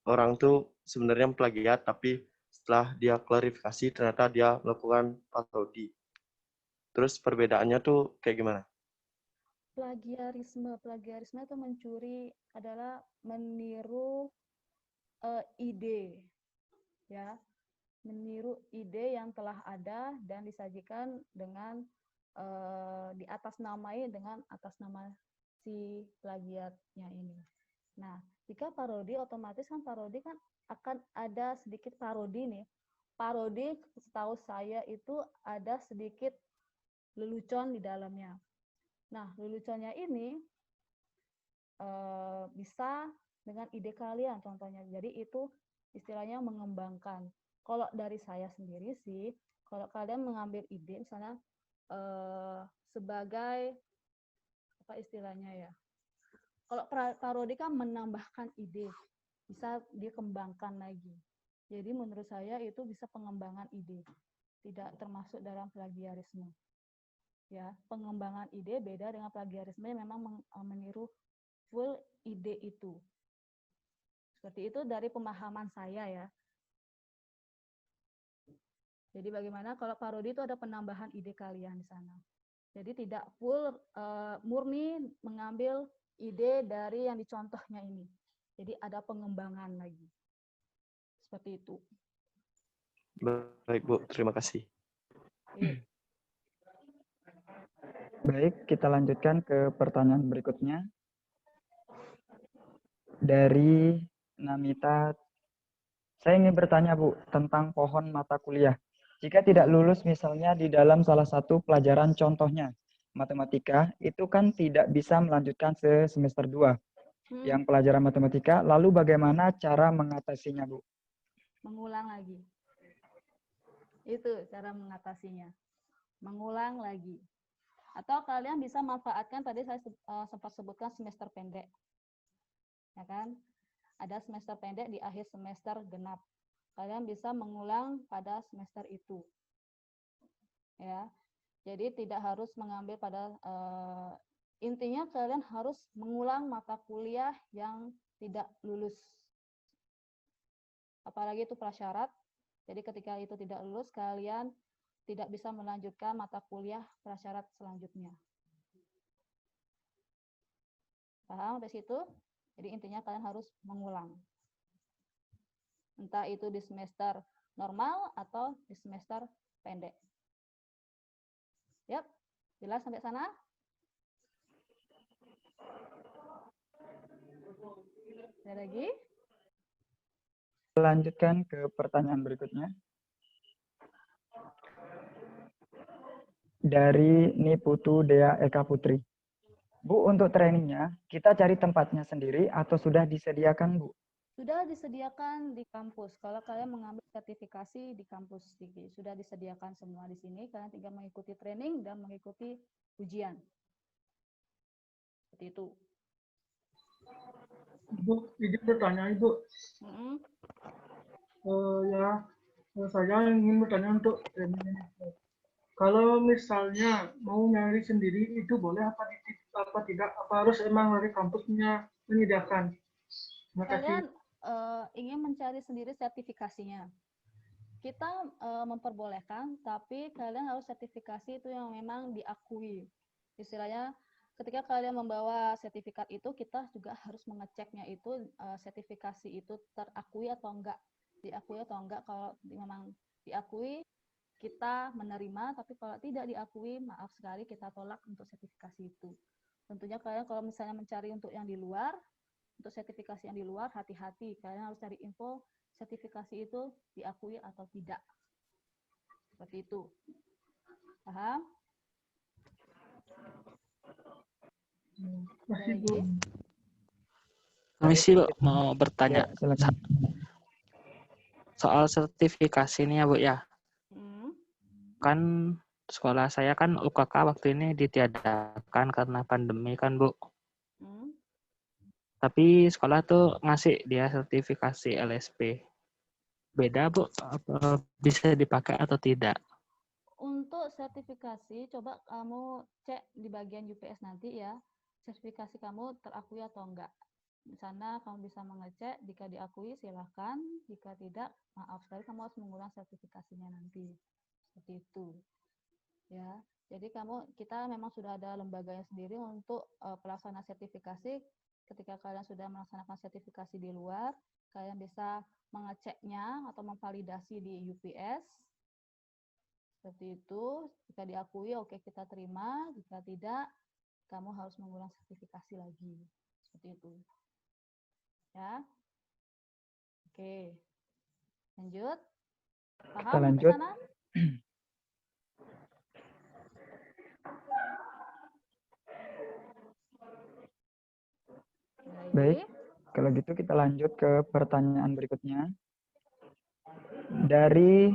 orang tuh sebenarnya plagiat, tapi setelah dia klarifikasi ternyata dia melakukan parodi. Terus perbedaannya tuh kayak gimana? Plagiarisme itu mencuri, adalah meniru ide, ya, meniru ide yang telah ada dan disajikan dengan di atas nama si plagiatnya ini. Nah, jika parodi, otomatis kan parodi kan akan ada sedikit parodi nih. Parodi setahu saya itu ada sedikit lelucon di dalamnya. Nah, leluconnya ini bisa dengan ide kalian contohnya. Jadi itu istilahnya mengembangkan. Kalau dari saya sendiri sih, kalau kalian mengambil ide misalnya sebagai apa istilahnya ya. Kalau parodi kan menambahkan ide, bisa dikembangkan lagi. Jadi menurut saya itu bisa pengembangan ide, tidak termasuk dalam plagiarisme. Ya, pengembangan ide beda dengan plagiarisme yang memang meniru full ide itu. Seperti itu dari pemahaman saya ya. Jadi bagaimana kalau parodi itu ada penambahan ide kalian di sana. Jadi tidak full murni mengambil ide dari yang dicontohnya ini. Jadi ada pengembangan lagi. Seperti itu. Baik Bu, terima kasih. Baik, kita lanjutkan ke pertanyaan berikutnya. Dari Namita, saya ingin bertanya Bu, tentang pohon mata kuliah. Jika tidak lulus misalnya di dalam salah satu pelajaran contohnya, matematika, itu kan tidak bisa melanjutkan ke semester 2. Yang pelajaran matematika, lalu bagaimana cara mengatasinya Bu? Mengulang lagi. Itu cara mengatasinya. Mengulang lagi. Atau kalian bisa manfaatkan, tadi saya sempat sebutkan semester pendek. Ya kan? Ada semester pendek di akhir semester genap. Kalian bisa mengulang pada semester itu. Ya. Jadi tidak harus mengambil pada intinya kalian harus mengulang mata kuliah yang tidak lulus. Apalagi itu prasyarat. Jadi ketika itu tidak lulus, kalian tidak bisa melanjutkan mata kuliah prasyarat selanjutnya. Paham sampai situ? Jadi intinya kalian harus mengulang. Entah itu di semester normal atau di semester pendek. Yap, jelas sampai sana? Ada lagi? Lanjutkan ke pertanyaan berikutnya. Dari Niputu Dea Eka Putri. Bu, untuk trainingnya, kita cari tempatnya sendiri atau sudah disediakan, Bu? Sudah disediakan di kampus. Kalau kalian mengambil sertifikasi di kampus, sudah disediakan semua di sini. Kalian tinggal mengikuti training dan mengikuti ujian. Seperti itu. Ibu, izin bertanya, Ibu. Ya, saya ingin bertanya untuk training ini. Kalau misalnya mau nyari sendiri, itu boleh apa tidak? Apa harus emang dari kampusnya menyediakan? Terima kasih. Kalian ingin mencari sendiri sertifikasinya. Kita memperbolehkan, tapi kalian harus sertifikasi itu yang memang diakui. Istilahnya, ketika kalian membawa sertifikat itu, kita juga harus mengeceknya itu sertifikasi itu terakui atau enggak. Diakui atau enggak. Kalau memang diakui, kita menerima, tapi kalau tidak diakui, maaf sekali, kita tolak untuk sertifikasi itu. Tentunya kalian kalau misalnya mencari untuk yang di luar, untuk sertifikasi yang di luar, hati-hati. Kalian harus cari info sertifikasi itu diakui atau tidak. Seperti itu. Paham? Masih, Bu. Permisi, Bu, mau bertanya. Soal sertifikasi ini ya, Bu, ya. Kan sekolah saya kan UKK waktu ini ditiadakan karena pandemi kan, Bu. Tapi sekolah tuh ngasih dia sertifikasi LSP. Beda, Bu, apa bisa dipakai atau tidak? Untuk sertifikasi, coba kamu cek di bagian UPS nanti ya, sertifikasi kamu terakui atau enggak. Di sana kamu bisa mengecek, jika diakui silahkan, jika tidak, maaf sekali kamu harus mengulang sertifikasinya nanti. Seperti itu. Ya, jadi kita memang sudah ada lembaganya sendiri untuk pelaksana sertifikasi. Ketika kalian sudah melaksanakan sertifikasi di luar, kalian bisa mengeceknya atau memvalidasi di UPS. Seperti itu. Jika diakui, oke, kita terima. Jika tidak, kamu harus mengulang sertifikasi lagi. Seperti itu. Ya. Oke. Lanjut. Paham Kita lanjut. ke sana? Baik, kalau gitu kita lanjut ke pertanyaan berikutnya. Dari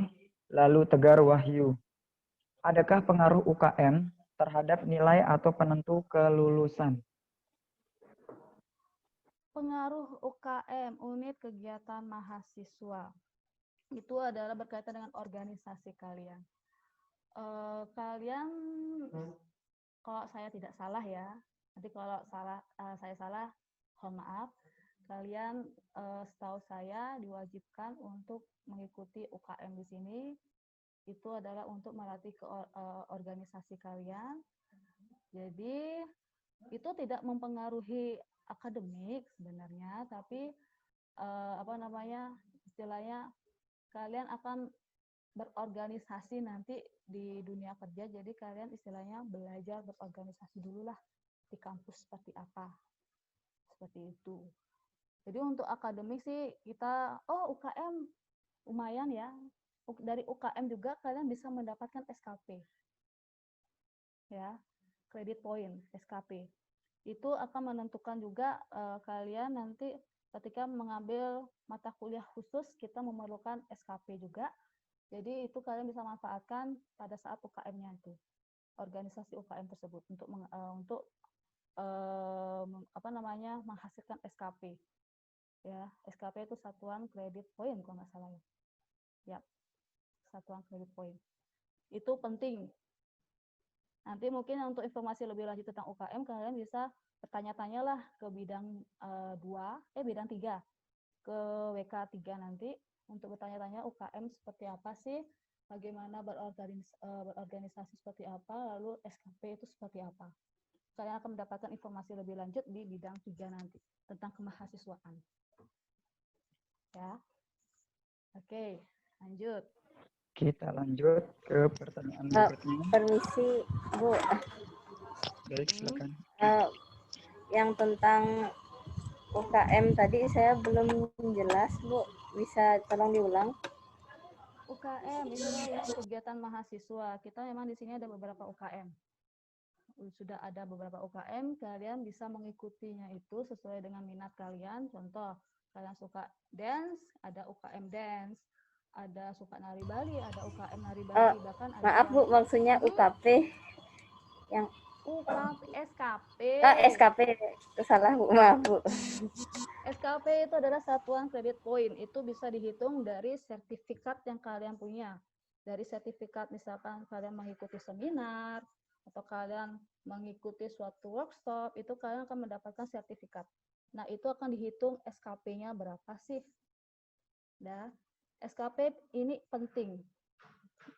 Lalu Tegar Wahyu. Adakah pengaruh UKM terhadap nilai atau penentu kelulusan? Pengaruh UKM, unit kegiatan mahasiswa. Itu adalah berkaitan dengan organisasi kalian. Kalian, kalau saya tidak salah ya, nanti kalau saya salah, mohon maaf, kalian setahu saya diwajibkan untuk mengikuti UKM di sini, itu adalah untuk melatih ke organisasi kalian. Jadi itu tidak mempengaruhi akademik sebenarnya, tapi istilahnya kalian akan berorganisasi nanti di dunia kerja, jadi kalian istilahnya belajar berorganisasi dulu lah di kampus seperti apa. Seperti itu. Jadi untuk akademik sih kita, UKM lumayan ya. Dari UKM juga kalian bisa mendapatkan SKP. Ya, credit point SKP. Itu akan menentukan juga kalian nanti ketika mengambil mata kuliah khusus, kita memerlukan SKP juga. Jadi itu kalian bisa manfaatkan pada saat UKM-nya itu. Organisasi UKM tersebut untuk menghasilkan SKP. Ya, SKP itu satuan kredit poin kalau nggak salah ya. Ya, satuan kredit poin. Itu penting. Nanti mungkin untuk informasi lebih lanjut tentang UKM, kalian bisa bertanya-tanyalah ke bidang 3, ke WK 3 nanti, untuk bertanya-tanya UKM seperti apa sih, bagaimana berorganisasi seperti apa, lalu SKP itu seperti apa. Kalian akan mendapatkan informasi lebih lanjut di bidang 3 nanti, tentang kemahasiswaan. Ya. Oke, lanjut. Kita lanjut ke pertanyaan berikutnya. Permisi, Bu. Baik, silakan. Yang tentang UKM tadi saya belum jelas, Bu. Bisa tolong diulang? UKM itu kegiatan mahasiswa. Kita memang di sini ada beberapa UKM. sudah ada beberapa UKM, kalian bisa mengikutinya itu sesuai dengan minat kalian. Contoh, kalian suka dance, ada UKM dance, ada suka nari Bali, ada UKM nari Bali, bahkan ada Maaf Bu, maksudnya UKP yang UKP, SKP. SKP, salah Bu, maaf Bu. SKP itu adalah satuan kredit poin. Itu bisa dihitung dari sertifikat yang kalian punya. Dari sertifikat misalkan kalian mengikuti seminar atau kalian mengikuti suatu workshop, itu kalian akan mendapatkan sertifikat. Nah, itu akan dihitung SKP-nya berapa sih? Nah, SKP ini penting.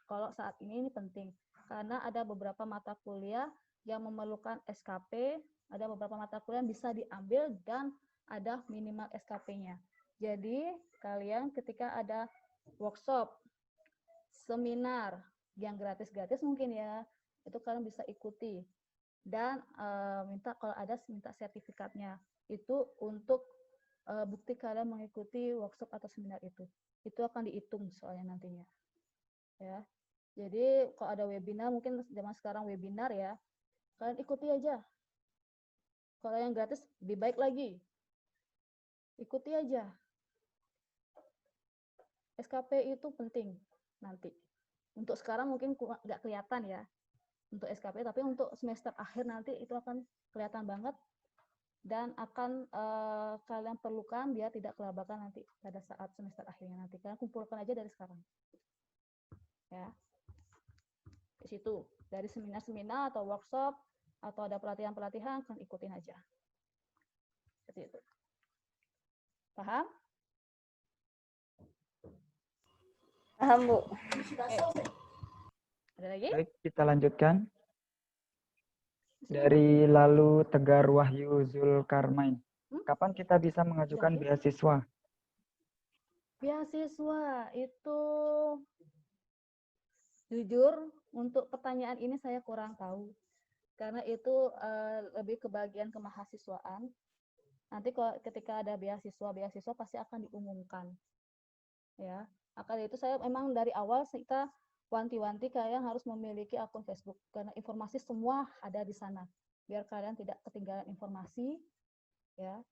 Kalau saat ini penting karena ada beberapa mata kuliah yang memerlukan SKP, ada beberapa mata kuliah yang bisa diambil dan ada minimal SKP-nya. Jadi, kalian ketika ada workshop, seminar yang gratis-gratis mungkin ya, itu kalian bisa ikuti. Dan kalau ada minta sertifikatnya. Itu untuk bukti kalian mengikuti workshop atau seminar itu. Itu akan dihitung soalnya nantinya. Ya. Jadi, kalau ada webinar, mungkin zaman sekarang webinar ya, kalian ikuti aja. Kalau yang gratis, lebih baik lagi. Ikuti aja. SKP itu penting nanti. Untuk sekarang mungkin nggak kelihatan ya, untuk SKP, tapi untuk semester akhir nanti itu akan kelihatan banget dan akan kalian perlukan biar tidak kelabakan nanti pada saat semester akhirnya nanti. Kalian kumpulkan aja dari sekarang. Ya. Di situ, dari seminar-seminar atau workshop, atau ada pelatihan-pelatihan, kalian ikutin aja. Seperti itu. Paham? Paham, Bu. Ada lagi? Baik, kita lanjutkan. Dari Lalu Tegar Wahyu Zulkarnain. Kapan kita bisa mengajukan beasiswa? Beasiswa itu jujur untuk pertanyaan ini saya kurang tahu. Karena itu lebih ke bagian kemahasiswaan. Nanti ketika ada beasiswa pasti akan diumumkan. Ya, maka itu saya memang dari awal kita wanti-wanti kalian harus memiliki akun Facebook karena informasi semua ada di sana. Biar kalian tidak ketinggalan informasi, ya.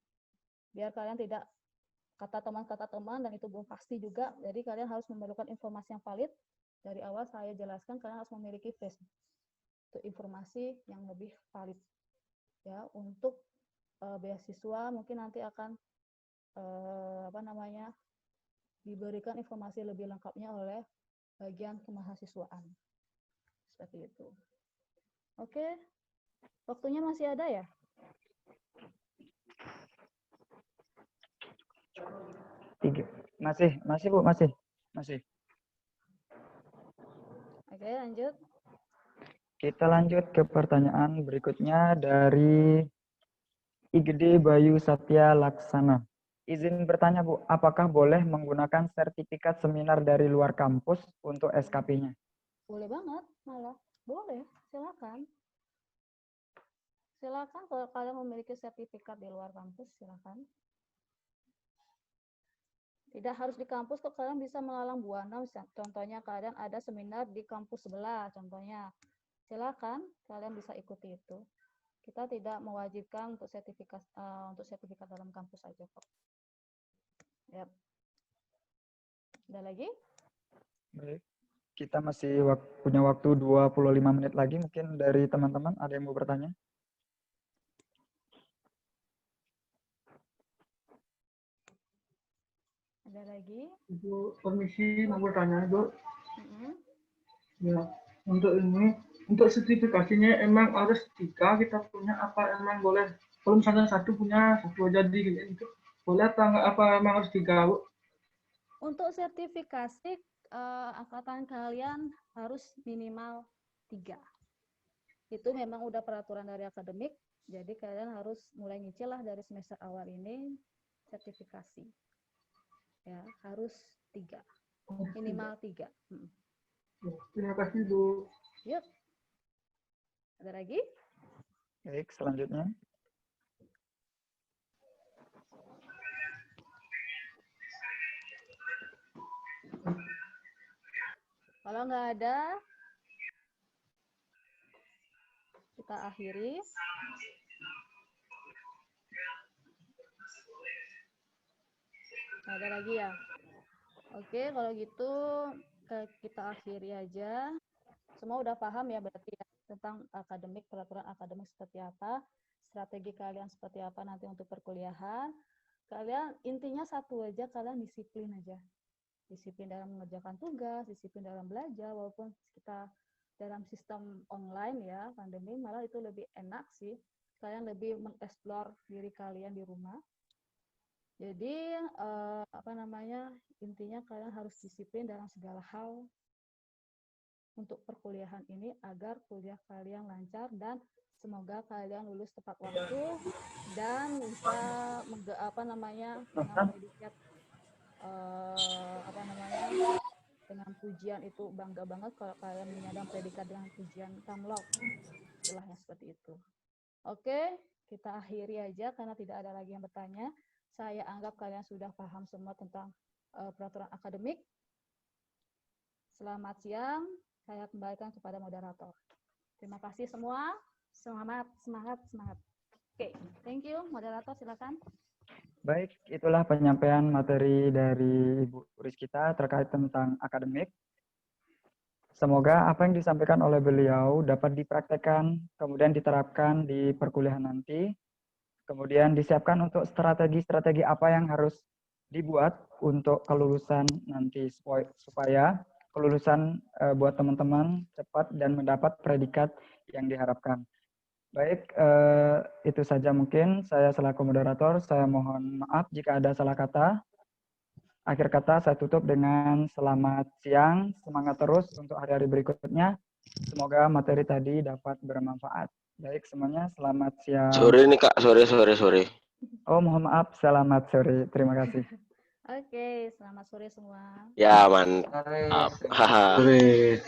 Biar kalian tidak kata teman dan itu belum pasti juga. Jadi kalian harus memerlukan informasi yang valid. Dari awal saya jelaskan kalian harus memiliki Facebook. Itu informasi yang lebih valid. Ya, untuk beasiswa mungkin nanti akan diberikan informasi lebih lengkapnya oleh bagian kemahasiswaan. Seperti itu. Oke. Waktunya masih ada ya? Masih Bu, masih. Oke, lanjut. Kita lanjut ke pertanyaan berikutnya dari IGD Bayu Satya Laksana. Izin bertanya Bu, apakah boleh menggunakan sertifikat seminar dari luar kampus untuk SKP-nya? Boleh banget, malah. Boleh, silakan. Silakan kalau kalian memiliki sertifikat di luar kampus, silakan. Tidak harus di kampus kok, kalian bisa melalang buana. Contohnya kalian ada seminar di kampus sebelah, contohnya. Silakan, kalian bisa ikuti itu. Kita tidak mewajibkan untuk sertifikat dalam kampus saja kok. Yap. Ada lagi? Baik. Kita masih punya waktu 25 menit lagi. Mungkin dari teman-teman ada yang mau bertanya? Ada lagi? Ibu, permisi mau bertanya, Bu. Ya, untuk sertifikasinya emang harus 3 kita punya apa emang boleh? Kalau misalnya 1 punya, 1 aja gitu. Boleh apa emang harus 3, Bu? Untuk sertifikasi angkatan kalian harus minimal 3. Itu memang udah peraturan dari akademik, jadi kalian harus mulai nyicil lah dari semester awal ini sertifikasi. Ya, harus 3. Minimal 3. Terima kasih, Bu. Yuk. Ada lagi? Baik, selanjutnya. Kalau nggak ada, kita akhiri. Ada lagi ya? Oke, kalau gitu kita akhiri aja. Semua udah paham ya berarti ya, tentang akademik, peraturan akademik seperti apa, strategi kalian seperti apa nanti untuk perkuliahan. Kalian intinya satu aja, kalian disiplin aja. Disiplin dalam mengerjakan tugas, disiplin dalam belajar, walaupun kita dalam sistem online ya, pandemi, malah itu lebih enak sih. Kalian lebih mengeksplor diri kalian di rumah. Jadi intinya kalian harus disiplin dalam segala hal untuk perkuliahan ini agar kuliah kalian lancar dan semoga kalian lulus tepat waktu dan bisa dengan predikat dengan pujian itu bangga banget kalau kalian menyandang predikat dengan pujian Kamlok, istilahnya seperti itu. Oke, kita akhiri aja karena tidak ada lagi yang bertanya. Saya anggap kalian sudah paham semua tentang peraturan akademik. Selamat siang, saya kembalikan kepada moderator. Terima kasih semua, semangat. Oke, thank you, moderator silakan. Baik, itulah penyampaian materi dari Ibu Rizkita terkait tentang akademik. Semoga apa yang disampaikan oleh beliau dapat dipraktekkan, kemudian diterapkan di perkuliahan nanti. Kemudian disiapkan untuk strategi-strategi apa yang harus dibuat untuk kelulusan nanti supaya kelulusan buat teman-teman cepat dan mendapat predikat yang diharapkan. Baik, itu saja mungkin saya selaku moderator, saya mohon maaf jika ada salah kata. Akhir kata saya tutup dengan selamat siang, semangat terus untuk hari-hari berikutnya. Semoga materi tadi dapat bermanfaat. Baik semuanya, selamat siang. Sore nih Kak, sore. Oh, mohon maaf, selamat sore. Terima kasih. Oke, selamat sore semua. Ya, mantap. Sore.